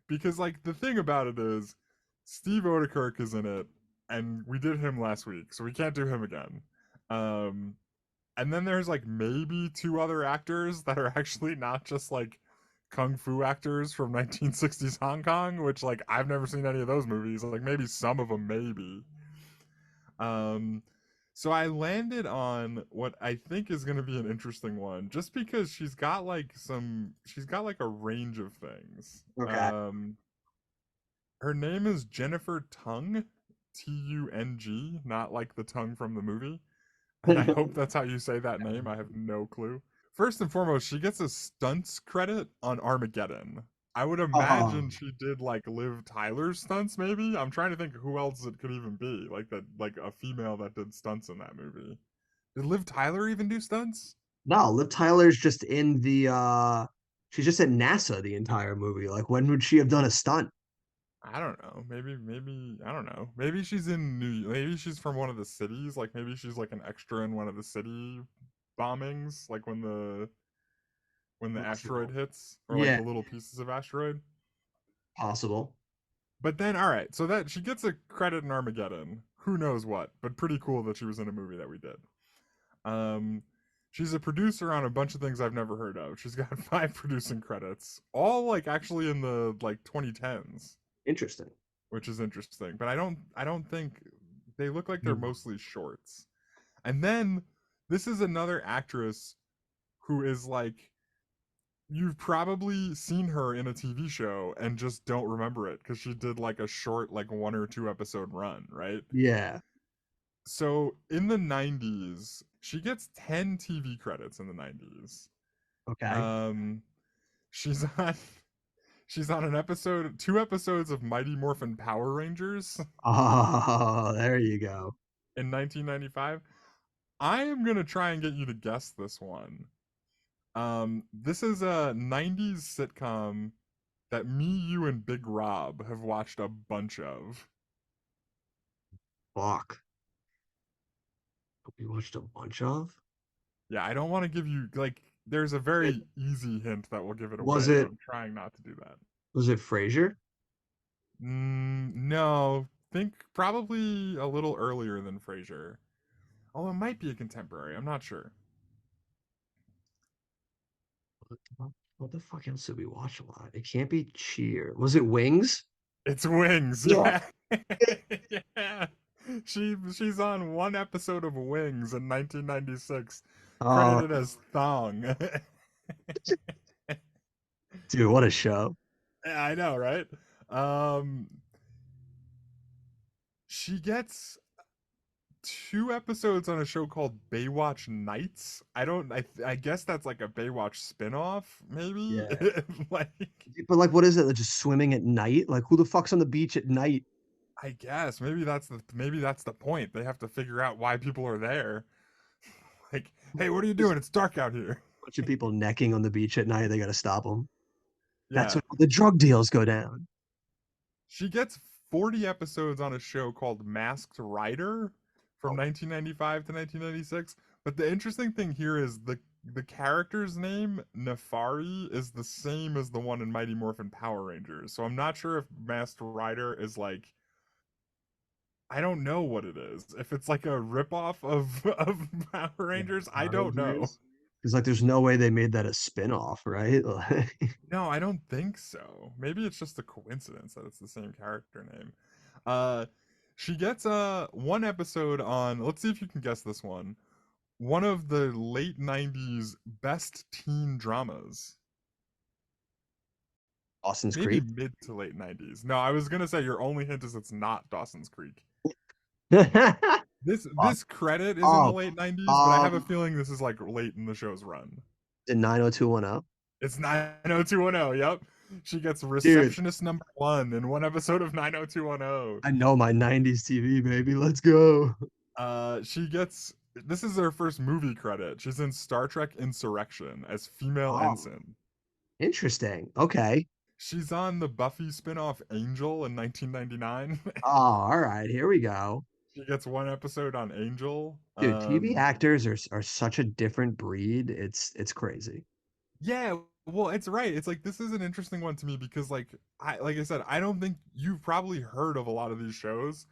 Because like the thing about it is Steve Odekirk is in it, and we did him last week, so we can't do him again. Um and then there's like maybe 2 other actors that are actually not just like kung fu actors from 1960s Hong Kong, which like I've never seen any of those movies. Like maybe some of them, maybe. Um, so I landed on what I think is going to be an interesting one, just because she's got like a range of things. Okay. Her name is Jennifer Tung, Tung, not like the tongue from the movie. And I hope that's how you say that name. I have no clue. First and foremost, she gets a stunts credit on Armageddon. I would Oh, imagine she did like Liv Tyler's stunts, maybe. I'm trying to think who else it could even be. Like that, like a female that did stunts in that movie. Did Liv Tyler even do stunts? no, Liv Tyler's just in the she's just at NASA the entire movie. Like when would she have done a stunt? I don't know. Maybe I don't know. Maybe she's in New. Maybe she's from one of the cities. Like maybe she's like an extra in one of the city bombings, like when the asteroid Possible. hits, or like Yeah, the little pieces of asteroid. possible. But then, all right, so that she gets a credit in Armageddon. Who knows what? But pretty cool that she was in a movie that we did. Um, she's a producer on a bunch of things I've never heard of. She's got 5 producing credits, all like actually in the like 2010s, Interesting. which is interesting. But I don't think they look like they're Hmm. mostly shorts. And then this is another actress who is like you've probably seen her in a TV show and just don't remember it because she did like a short, like 1 or 2 episode run, right? Yeah. So in the 90s, she gets 10 TV credits in the 90s. Okay. Um, she's on she's on 2 episodes of Mighty Morphin Power Rangers Oh, there you go. in 1995. I am gonna try and get you to guess this one. This is a 90s sitcom that me, you, and Big Rob have watched a bunch of. Fuck. We watched a bunch of. Yeah, I don't want to give you like. There's a It, very easy hint that will give it was away, but it I'm trying not to do that. was it Frasier? No, think probably a little earlier than Frasier. Oh, it might be a contemporary. I'm not sure. What the fuck else did we watch a lot? It can't be Cheer. Was it Wings? It's Wings. Yeah. Yeah, yeah. She's on 1 episode of Wings in 1996, Oh, credited as Thong. dude, what a show. Yeah, I know, right? Um, she gets 2 episodes on a show called Baywatch Nights. I guess that's like a Baywatch spin-off, maybe? Yeah. Like But like, what is it? Like just swimming at night? Like, who the fuck's on the beach at night? I guess maybe that's the point. They have to figure out why people are there. Like, hey, what are you Just doing? It's dark out here. a bunch of people necking on the beach at night. They got to stop them. That's Yeah. when all the drug deals go down. She gets 40 episodes on a show called Masked Rider from Oh, 1995 to 1996. But the interesting thing here is the character's name Nefari is the same as the one in Mighty Morphin Power Rangers. So I'm not sure if Masked Rider is like, I don't know what it is. If it's like a ripoff of of Power Yeah, Rangers, I Power don't know. Rangers. Because like, there's no way they made that a spin-off, right? No, I don't think so. Maybe it's just a coincidence that it's the same character name. Uh she gets one episode on, let's see if you can guess this one of the late 90s best teen dramas. Dawson's Maybe Creek. mid to late 90s. No, I was gonna say your only hint is it's not Dawson's Creek. This credit is in the Oh, late 90s, but I have a feeling this is like late in the show's run. the 90210. It's 90210. Yep. She gets Dude, receptionist number 1 in one episode of 90210. I know my 90s TV, baby. Let's go. She gets, this is her first movie credit. She's in Star Trek Insurrection as female Oh, ensign. interesting. Okay. She's on the Buffy spinoff Angel in 1999. Oh, all right. Here we go. She gets one episode on Angel. Dude, TV actors are such a different breed. It's crazy. Yeah, well, it's right. It's like this is an interesting one to me because like I said, I don't think you've probably heard of a lot of these shows,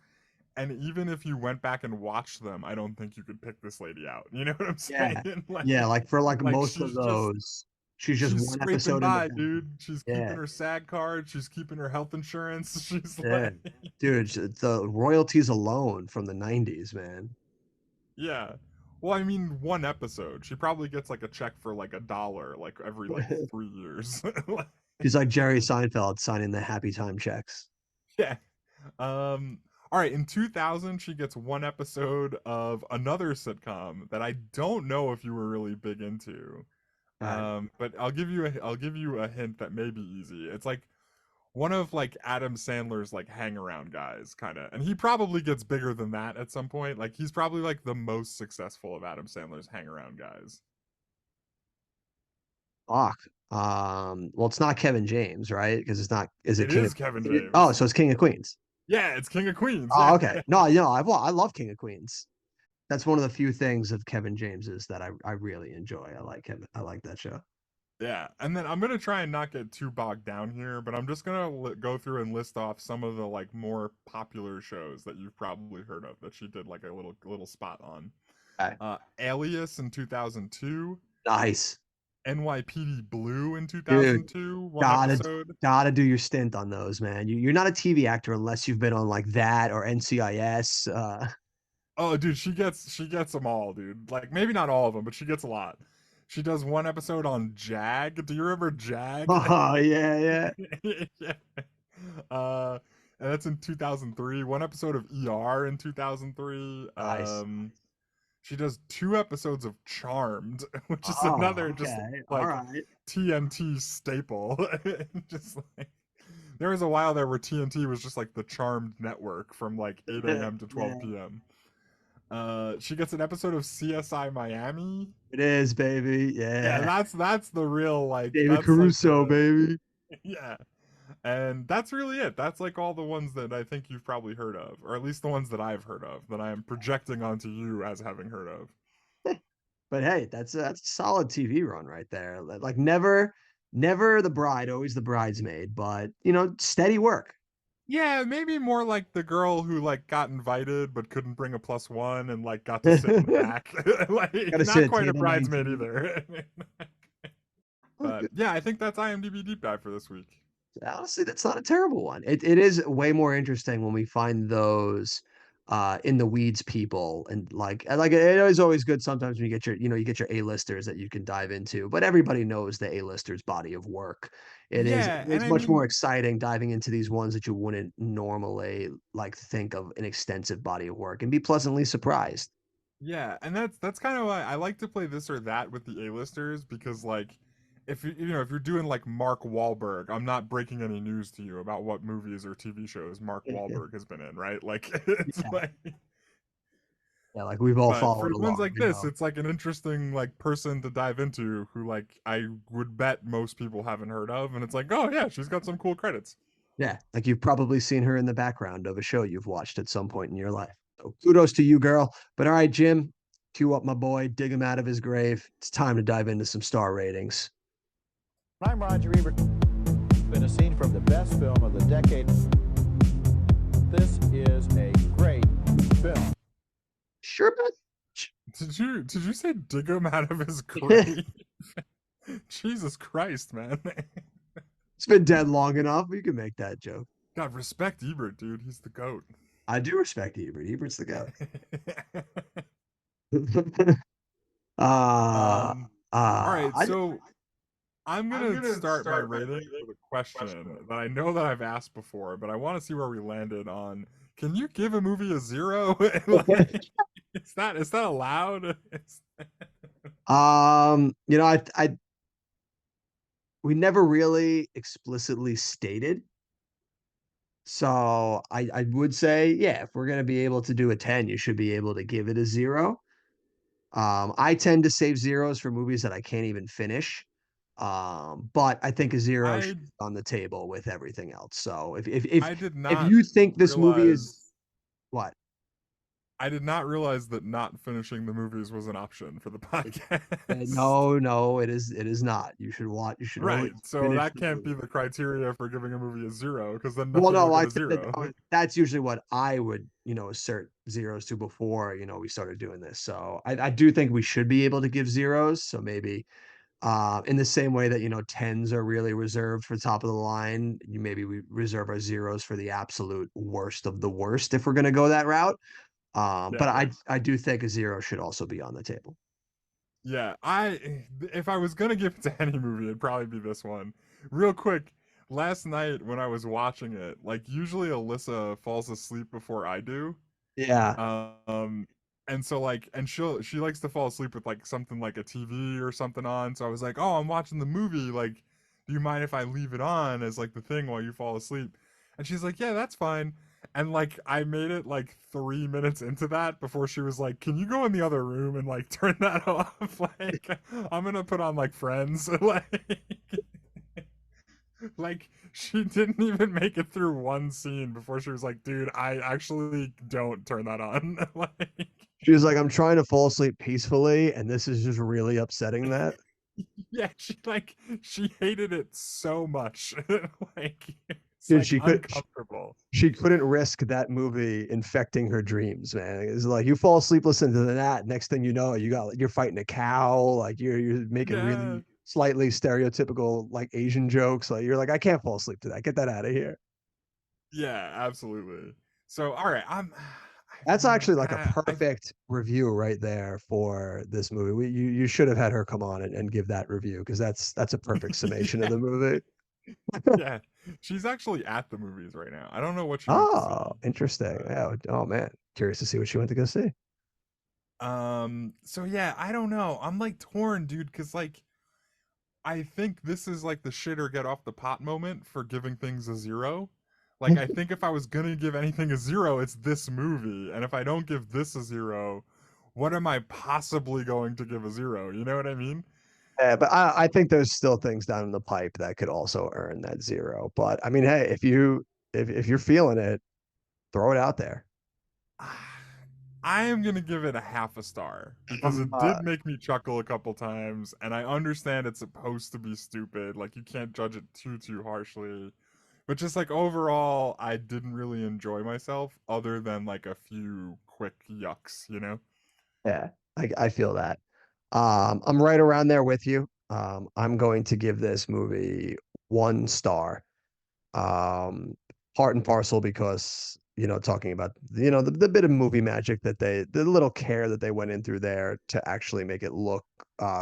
and even if you went back and watched them, I don't think you could pick this lady out. You know what I'm Yeah. saying? Yeah, like for like most of she's just those, she's just she's one scraping episode by, independent. dude. She's keeping Yeah. her SAG card. She's keeping her health insurance. She's Yeah. like, Dude, the royalties alone from the 90s, man. yeah. Well, I mean, one episode. She probably gets like a check for like $1, like every like 3 years. She's like Jerry Seinfeld signing the happy time checks. Yeah. All right, in 2000 she gets one episode of another sitcom that I don't know if you were really big into. All right. But I'll give you a hint that may be easy. It's like one of like Adam Sandler's like hang around guys kind of. And he probably gets bigger than that at some point. Like he's probably like the most successful of Adam Sandler's hang around guys. Fuck. Well, it's not Kevin James, right? Because it's not. Is it It King is of? Kevin Oh, James. so it's King of Queens. Yeah, it's King of Queens. Oh, Yeah. okay. No, I love King of Queens. That's one of the few things of Kevin James's that I really enjoy. I like him. I like that show. Yeah, and then I'm gonna try and not get too bogged down here, but I'm just gonna go through and list off some of the like more popular shows that you've probably heard of that she did like a little spot on. Okay. Alias in 2002, Nice. NYPD Blue in Dude, 2002, one episode. gotta do your stint on those, man. You're not a TV actor unless you've been on like that or NCIS. Oh, dude, she gets them all, dude. Like maybe not all of them, but she gets a lot. She does one episode on Jag. Do you remember Jag? Oh yeah. Yeah. And that's in 2003. One episode of ER in 2003. Nice. She does 2 episodes of Charmed, which is Oh, another just okay. All like right. TNT staple. Just like there was a while there where TNT was just like the Charmed network from like 8 a.m. to 12 Yeah. p.m. She gets an episode of CSI Miami. It is, baby. Yeah, Yeah. that's the real like David that's Caruso, like the, baby. yeah. And that's really it. That's like all the ones that I think you've probably heard of, or at least the ones that I've heard of, that I am projecting onto you as having heard of. But hey, that's a solid TV run right there. Like never the bride, always the bridesmaid, but steady work. Yeah, maybe more like the girl who like got invited but couldn't bring a +1 and like got to sit in the back. Like Gotta sit not at quite a table bridesmaid 19. either. But yeah, I think that's IMDb deep dive for this week. Honestly, that's not a terrible one. It is way more interesting when we find those in the weeds people and like it is always good sometimes when you get your A-listers that you can dive into, but everybody knows the A-listers body of work. Yeah, and It's I much more mean, exciting diving into these ones that you wouldn't normally like think of an extensive body of work and be pleasantly surprised. yeah, and that's kind of why I like to play this or that with the A-listers because like if if you're doing like Mark Wahlberg, I'm not breaking any news to you about what movies or TV shows Mark Wahlberg has been in, right? Like it's Yeah. like Yeah, like we've all but for followed ones along, like this, it's like an interesting like person to dive into who like I would bet most people haven't heard of, and it's like, oh yeah, she's got some cool credits. Yeah, like you've probably seen her in the background of a show you've watched at some point in your life. So kudos to you, girl. But all right, Jim, Cue up my boy, dig him out of his grave. It's time to dive into some star ratings. I'm Roger Ebert. In a scene from the best film of the decade. This is a great film. Sure, but Did you say dig him out of his grave? Jesus Christ, man. it's been dead long enough. You can make that joke. God, respect Ebert, dude. He's the GOAT. I do respect Ebert. Ebert's the guy. All right, I, so I'm gonna start my rating with a question that I know that I've asked before, but I want to see where we landed on. Can you give a movie a 0? Like, is that allowed? we never really explicitly stated. So I would say, yeah, if we're gonna be able to do a 10, you should be able to give it a 0. I tend to save zeros for movies that I can't even finish. But I think a 0 I should be on the table with everything else. So I did if not you think this movie is realize what? I did not realize that not finishing the movies was an option for the podcast. No, it is not. You should watch. You should always Right. So finish that the can't be movie. the criteria for giving a movie a 0, because then Well, nothing will no, get I a think 0. that's usually what I would, assert zeros to before, we started doing this. So I do think we should be able to give zeros. So maybe in the same way that, tens are really reserved for top of the line, maybe we reserve our zeros for the absolute worst of the worst if we're going to go that route. But Yeah. I do think a 0 should also be on the table. Yeah, if I was gonna give it to any movie, it'd probably be this one. Real quick, last night when I was watching it, like usually Alyssa falls asleep before I do. Yeah. Um and so like and she likes to fall asleep with like something like a TV or something on. So I was like, "Oh, I'm watching the movie. Like, do you mind if I leave it on as like the thing while you fall asleep?" And she's like, "Yeah, that's fine." And like I made it like 3 minutes into that before she was like, "Can you go in the other room and like turn that off?" Like I'm gonna put on like Friends. Like she didn't even make it through one scene before she was like, "Dude, I actually don't turn that on." Like She was like, I'm trying to fall asleep peacefully, and this is just really upsetting that. yeah, she hated it so much. Like it's Dude, like uncomfortable. she couldn't risk that movie infecting her dreams, man. It's like you fall asleep listening to that. Next thing you know, you're fighting a cow, like you're making Yeah. really slightly stereotypical like Asian jokes. Like you're like, I can't fall asleep to that. Get that out of here. Yeah, absolutely. So, all right, I That's mean, actually like a I perfect review right there for this movie. You should have had her come on and give that review because that's a perfect summation of yeah, the movie. yeah. She's actually at the movies right now. I don't know what she went to Oh, see. interesting. Yeah. Oh man, curious to see what she went to go see. So yeah, I don't know. I'm like torn, dude, because like I think this is like the shit or get off the pot moment for giving things a 0. Like I think if I was gonna give anything a 0, it's this movie. And if I don't give this a 0, what am I possibly going to give a 0? You know what I mean? Yeah, but I think there's still things down in the pipe that could also earn that 0. But I mean, hey, if you're feeling it, throw it out there. I am gonna give it a half a star because it Uh, did make me chuckle a couple times, and I understand it's supposed to be stupid. Like you can't judge it too harshly, but just like overall, I didn't really enjoy myself, other than like a few quick yucks, you know. yeah, I feel that. I'm right around there with you. I'm going to give this movie 1 star. um Part and parcel because talking about the bit of movie magic that the little care that they went in through there to actually make it look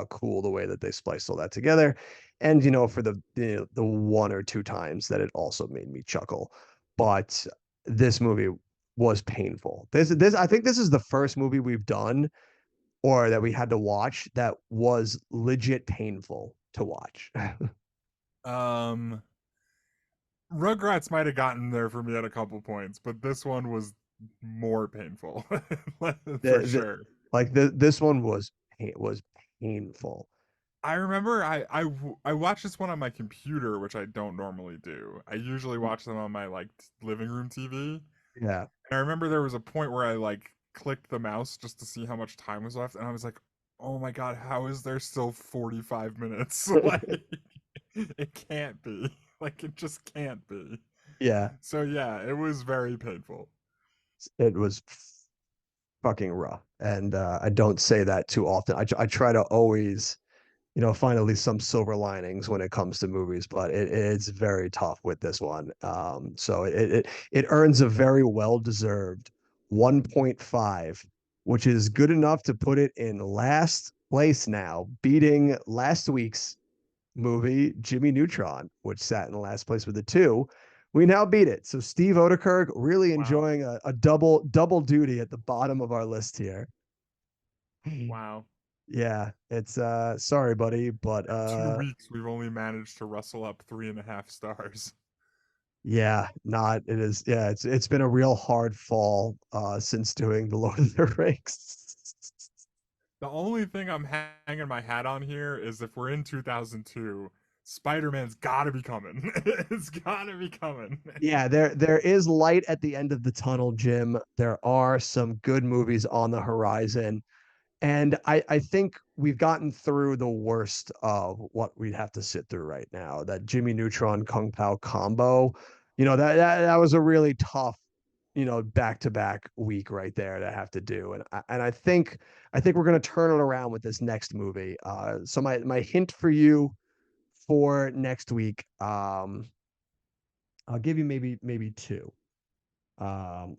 cool the way that they spliced all that together, and for the 1 or 2 times that it also made me chuckle. But this movie was painful. This I think this is the first movie we've done or that we had to watch that was legit painful to watch. Um, Rugrats might have gotten there for me at a couple points, but this one was more painful for the, sure. like this one was painful. I remember I watched this one on my computer, which I don't normally do. I usually watch them on my like living room TV. Yeah. And I remember there was a point where I like clicked the mouse just to see how much time was left, and I was like, "Oh my god, how is there still 45 minutes?" Like, it can't be. Like, it just can't be. Yeah, So yeah, it was very painful. it was fucking rough, and I don't say that too often. I try to always, find at least some silver linings when it comes to movies, but it's very tough with this one. So it earns a very well deserved 1.5, which is good enough to put it in last place now, beating last week's movie, Jimmy Neutron, which sat in last place with a 2. We now beat it. So Steve Odekirk really Wow. enjoying a double duty at the bottom of our list here. Wow. Yeah, it's sorry, buddy, but In 2 weeks, we've only managed to rustle up 3.5 stars. yeah, not it is yeah, it's been a real hard fall since doing the Lord of the Rings. The only thing I'm hanging my hat on here is if we're in 2002, Spider-Man's gotta be coming. It's gotta be coming. Yeah, there is light at the end of the tunnel, Jim. There are some good movies on the horizon. And I think we've gotten through the worst of what we'd have to sit through right now. That Jimmy Neutron Kung Pao combo, that was a really tough, back to back week right there to have to do. And I think we're gonna turn it around with this next movie. So my hint for you for next week, I'll give you maybe two. Um,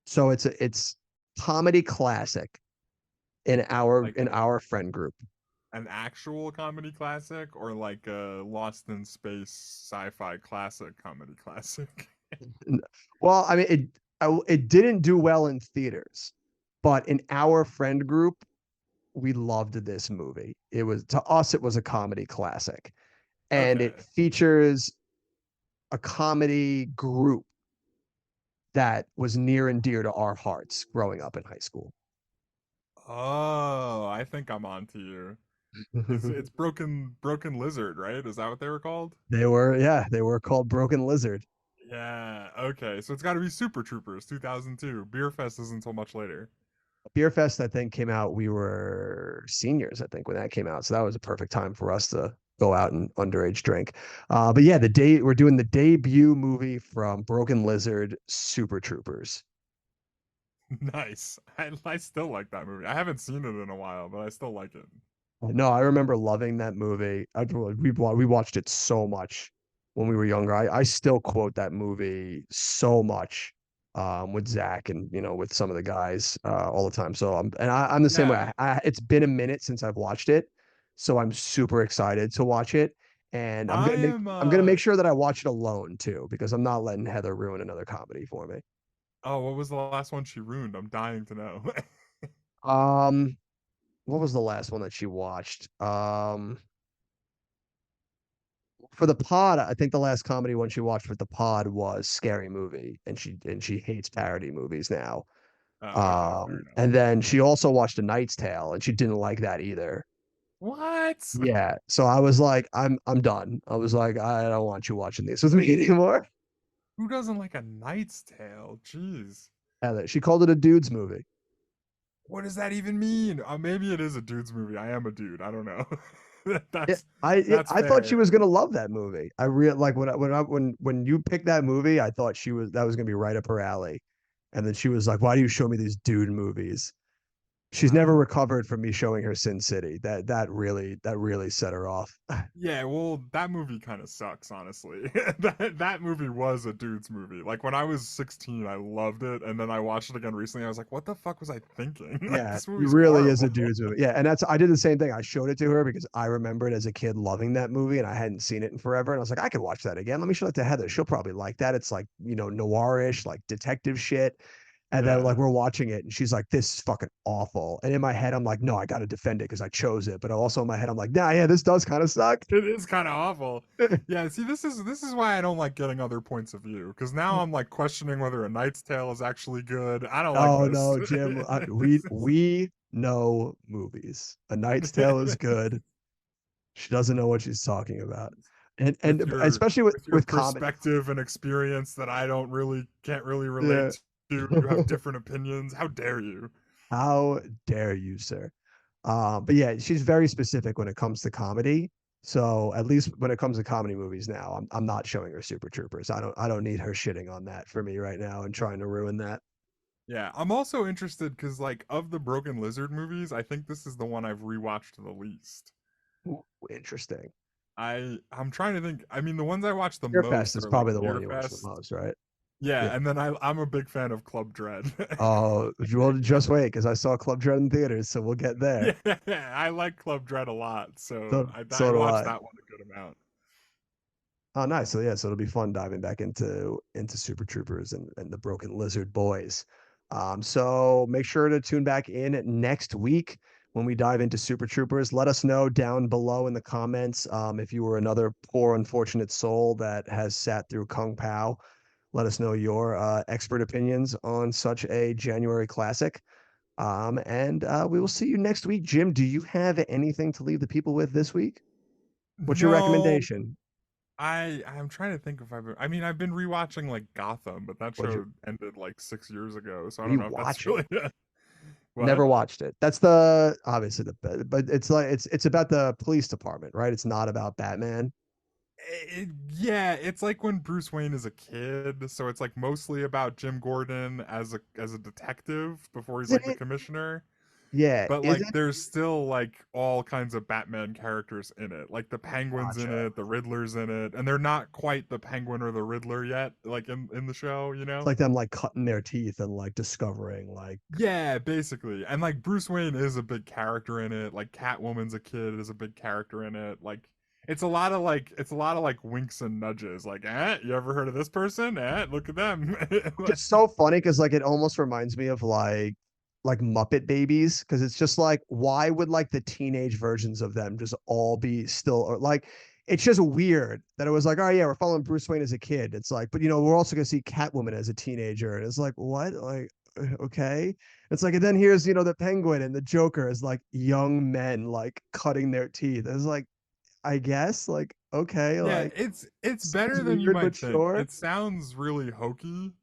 so it's comedy classic in our Like in our friend group. an actual comedy classic or like a Lost in Space sci-fi classic comedy classic. Well, I mean, it didn't do well in theaters, but in our friend group, we loved this movie. It was to us, it was a comedy classic, and it Okay. features a comedy group that was near and dear to our hearts growing up in high school. Oh, I think I'm on to you. It's Broken Lizard, right? Is that what they were called? They were called Broken Lizard. Yeah. Okay. So it's got to be Super Troopers 2002. Beer Fest isn't until much later. Beer Fest, I think, came out. We were seniors, I think, when that came out. So that was a perfect time for us to go out and underage drink. But yeah, we're doing the debut movie from Broken Lizard, Super Troopers. Nice. I still like that movie. I haven't seen it in a while, but I still like it. No, I remember loving that movie. We watched it so much when we were younger. I still quote that movie so much with Zach and with some of the guys all the time. So I'm the same way. Yeah. It's been a minute since I've watched it, so I'm super excited to watch it. And I'm I gonna make am I'm gonna make sure that I watch it alone too, because I'm not letting Heather ruin another comedy for me. Oh, what was the last one she ruined? I'm dying to know. Um, what was the last one that she watched? For the pod, I think the last comedy one she watched with the pod was Scary Movie, and she hates parody movies now. Oh, okay, fair enough. And then she also watched A Knight's Tale, and she didn't like that either. What? Yeah, so I was like, I'm done. I was like, I don't want you watching these with me anymore. Who doesn't like A Knight's Tale? Jeez. And she called it a dude's movie. What does that even mean? Maybe it is a dude's movie. I am a dude. I don't know. Yeah, that's I that's I thought she fair. was gonna love that movie. I real like when you picked that movie, I thought that was gonna be right up her alley. And then she was like, "Why do you show me these dude movies?" She's never I recovered from me showing her Sin City. That really set her off. Yeah, well, that movie kind of sucks, honestly. That movie was a dude's movie. Like when I was 16, I loved it, and then I watched it again recently. I was like, "What the fuck was I thinking? Like Yeah, this it movie's really is a horrible." dude's movie. Yeah, and I did the same thing. I showed it to her because I remembered as a kid loving that movie, and I hadn't seen it in forever. And I was like, I could watch that again. Let me show it to Heather. She'll probably like that. It's like noirish, like detective shit. And then like Yeah, we're watching it, and she's like, "This is fucking awful." And in my head, I'm like, "No, I got to defend it because I chose it." But also in my head, I'm like, "Nah, yeah, this does kind of suck." it is kind of awful. Yeah, see, this is why I don't like getting other points of view because now I'm like questioning whether A Knight's Tale is actually good. I don't like Oh this. no, Jim. We know movies. A Knight's Tale is good. She doesn't know what she's talking about. And with your especially with with your with comedy. perspective and experience that I don't really can't really relate Yeah. to. You have different opinions. How dare you? How dare you, sir? But yeah, she's very specific when it comes to comedy. So at least when it comes to comedy movies now, I'm not showing her Super Troopers. I don't need her shitting on that for me right now and trying to ruin that. Yeah, I'm also interested because, like, of the Broken Lizard movies, I think this is the one I've rewatched the least. Ooh, interesting. I'm trying to think. I mean, the ones I watch the Fear Fest most is are like probably the one Fear you watch the Fest. most, right? Yeah. Yeah, and then I'm a big fan of Club Dread. Oh, well, just wait, because I saw Club Dread in theaters, so we'll get there. Yeah, I like Club Dread a lot, so So I so do watched I. that one a good amount. Oh, nice. So yeah, so it'll be fun diving back into Super Troopers and the Broken Lizard boys. So make sure to tune back in next week when we dive into Super Troopers. Let us know down below in the comments if you were another poor unfortunate soul that has sat through Kung Pao. Let us know your expert opinions on such a January classic. And we will see you next week. Jim, do you have anything to leave the people with this week? What's your No, recommendation? I'm trying to think if I mean, I've been rewatching like Gotham, but that What'd show you ended like 6 years ago, so I don't know if that's rewatch it? really what. Never watched it. That's the obviously but it's like it's about the police department, right? It's not about Batman. Yeah, it's like when Bruce Wayne is a kid, so it's like mostly about Jim Gordon as a detective before he's Isn't like the it? commissioner. Yeah, But like isn't there's still like all kinds of Batman characters in it. Like the Penguin's in gotcha. it, the Riddler's in it, and they're not quite the Penguin or the Riddler yet, like in the show, you It's know? like them like cutting their teeth and like discovering like Yeah, basically. And like Bruce Wayne is a big character in it. Like Catwoman's a kid is a big character in it. Like it's a lot of like winks and nudges. Like, you ever heard of this person? Look at them. which is so funny because like it almost reminds me of like Muppet Babies because it's just like why would like the teenage versions of them just all be still or like it's just weird that it was like oh yeah we're following Bruce Wayne as a kid. It's like but we're also gonna see Catwoman as a teenager and it's like what like okay it's like and then here's the Penguin and the Joker as like young men like cutting their teeth. It's like I guess like okay Yeah, like it's seems better than you weird but might think. sure. It sounds really hokey,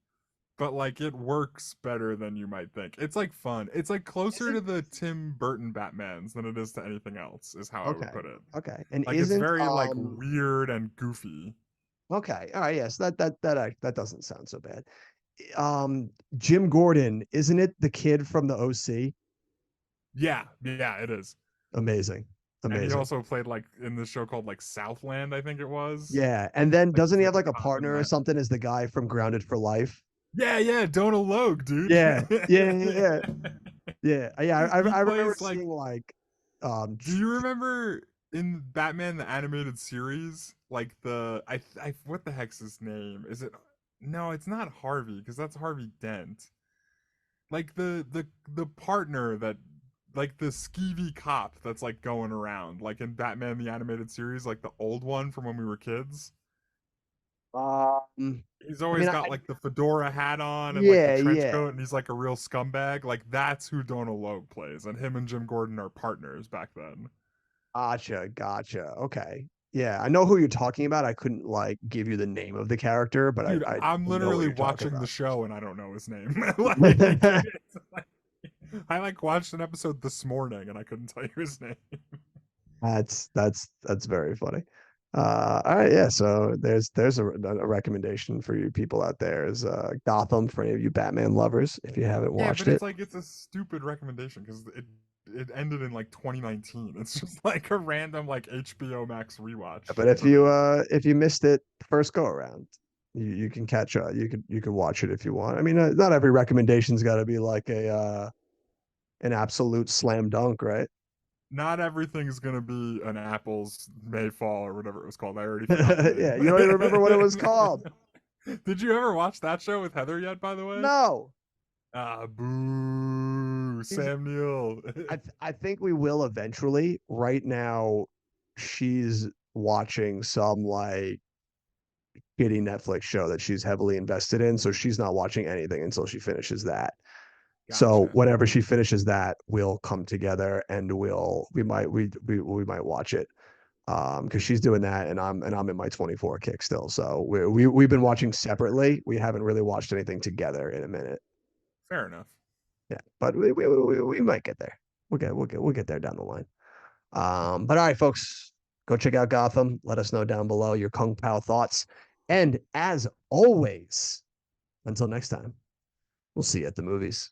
but like it works better than you might think. It's like fun. It's like closer Isn't to the Tim Burton Batmans than it is to anything else, is how I would okay put it. okay and Like it's isn't very like weird and goofy. okay. All right. Yes. That doesn't sound so bad. Jim Gordon, isn't it the kid from the OC? Yeah, it is. Amazing. And he Amazing. also played like in this show called like Southland, I think it was. Yeah. And then Like doesn't he's he like have a like a cop in partner or that. something as the guy from Grounded for Life? Yeah, Donald Logue, dude. Yeah. Yeah. Yeah. Yeah. Yeah. Yeah. He I remember plays like. seeing like Do you remember in Batman the animated series, like I what the heck's his name? Is it? No, it's not Harvey because that's Harvey Dent. Like the partner that like the skeevy cop that's like going around like in Batman the animated series, like the old one from when we were kids. um He's I always mean got like the fedora hat on and like the yeah, trench yeah. coat, and he's like a real scumbag. Like that's who Donald Logue plays, and him and Jim Gordon are partners back then. Gotcha. Gotcha. Okay. Yeah, I know who you're talking about. I couldn't like give you the name of the character, but Dude, I I'm know what literally you're talking watching the about. show and I don't know his name. Like, I like watched an episode this morning and I couldn't tell you his name. That's very funny. All right, yeah. So there's a recommendation for you people out there is Gotham for any of you Batman lovers if you haven't Yeah, but watched it's it. like it's a stupid recommendation because it ended in like 2019. It's just like a random like HBO Max rewatch But for me. if you missed it first go around, you can catch up. You could watch it if you want. I mean, not every recommendation's got to be like a an absolute slam dunk, right? Not everything's gonna be an Apple's Mayfall or whatever it was called. I already forgot the Yeah, you don't even remember what it was called. name. Did you ever watch that show with Heather yet, by the way? No. Ah, boo, She's Sam Neill. I think we will eventually. Right now, she's watching some like shitty Netflix show that she's heavily invested in, so she's not watching anything until she finishes that. So Gotcha. whenever she finishes that, we'll come together and we might watch it. Because she's doing that and I'm in my 24 kick still. So we've been watching separately. We haven't really watched anything together in a minute. Fair enough. Yeah, but we might get there. We'll get there down the line. But all right, folks, go check out Gotham. Let us know down below your Kung Pao thoughts. And as always, until next time, we'll see you at the movies.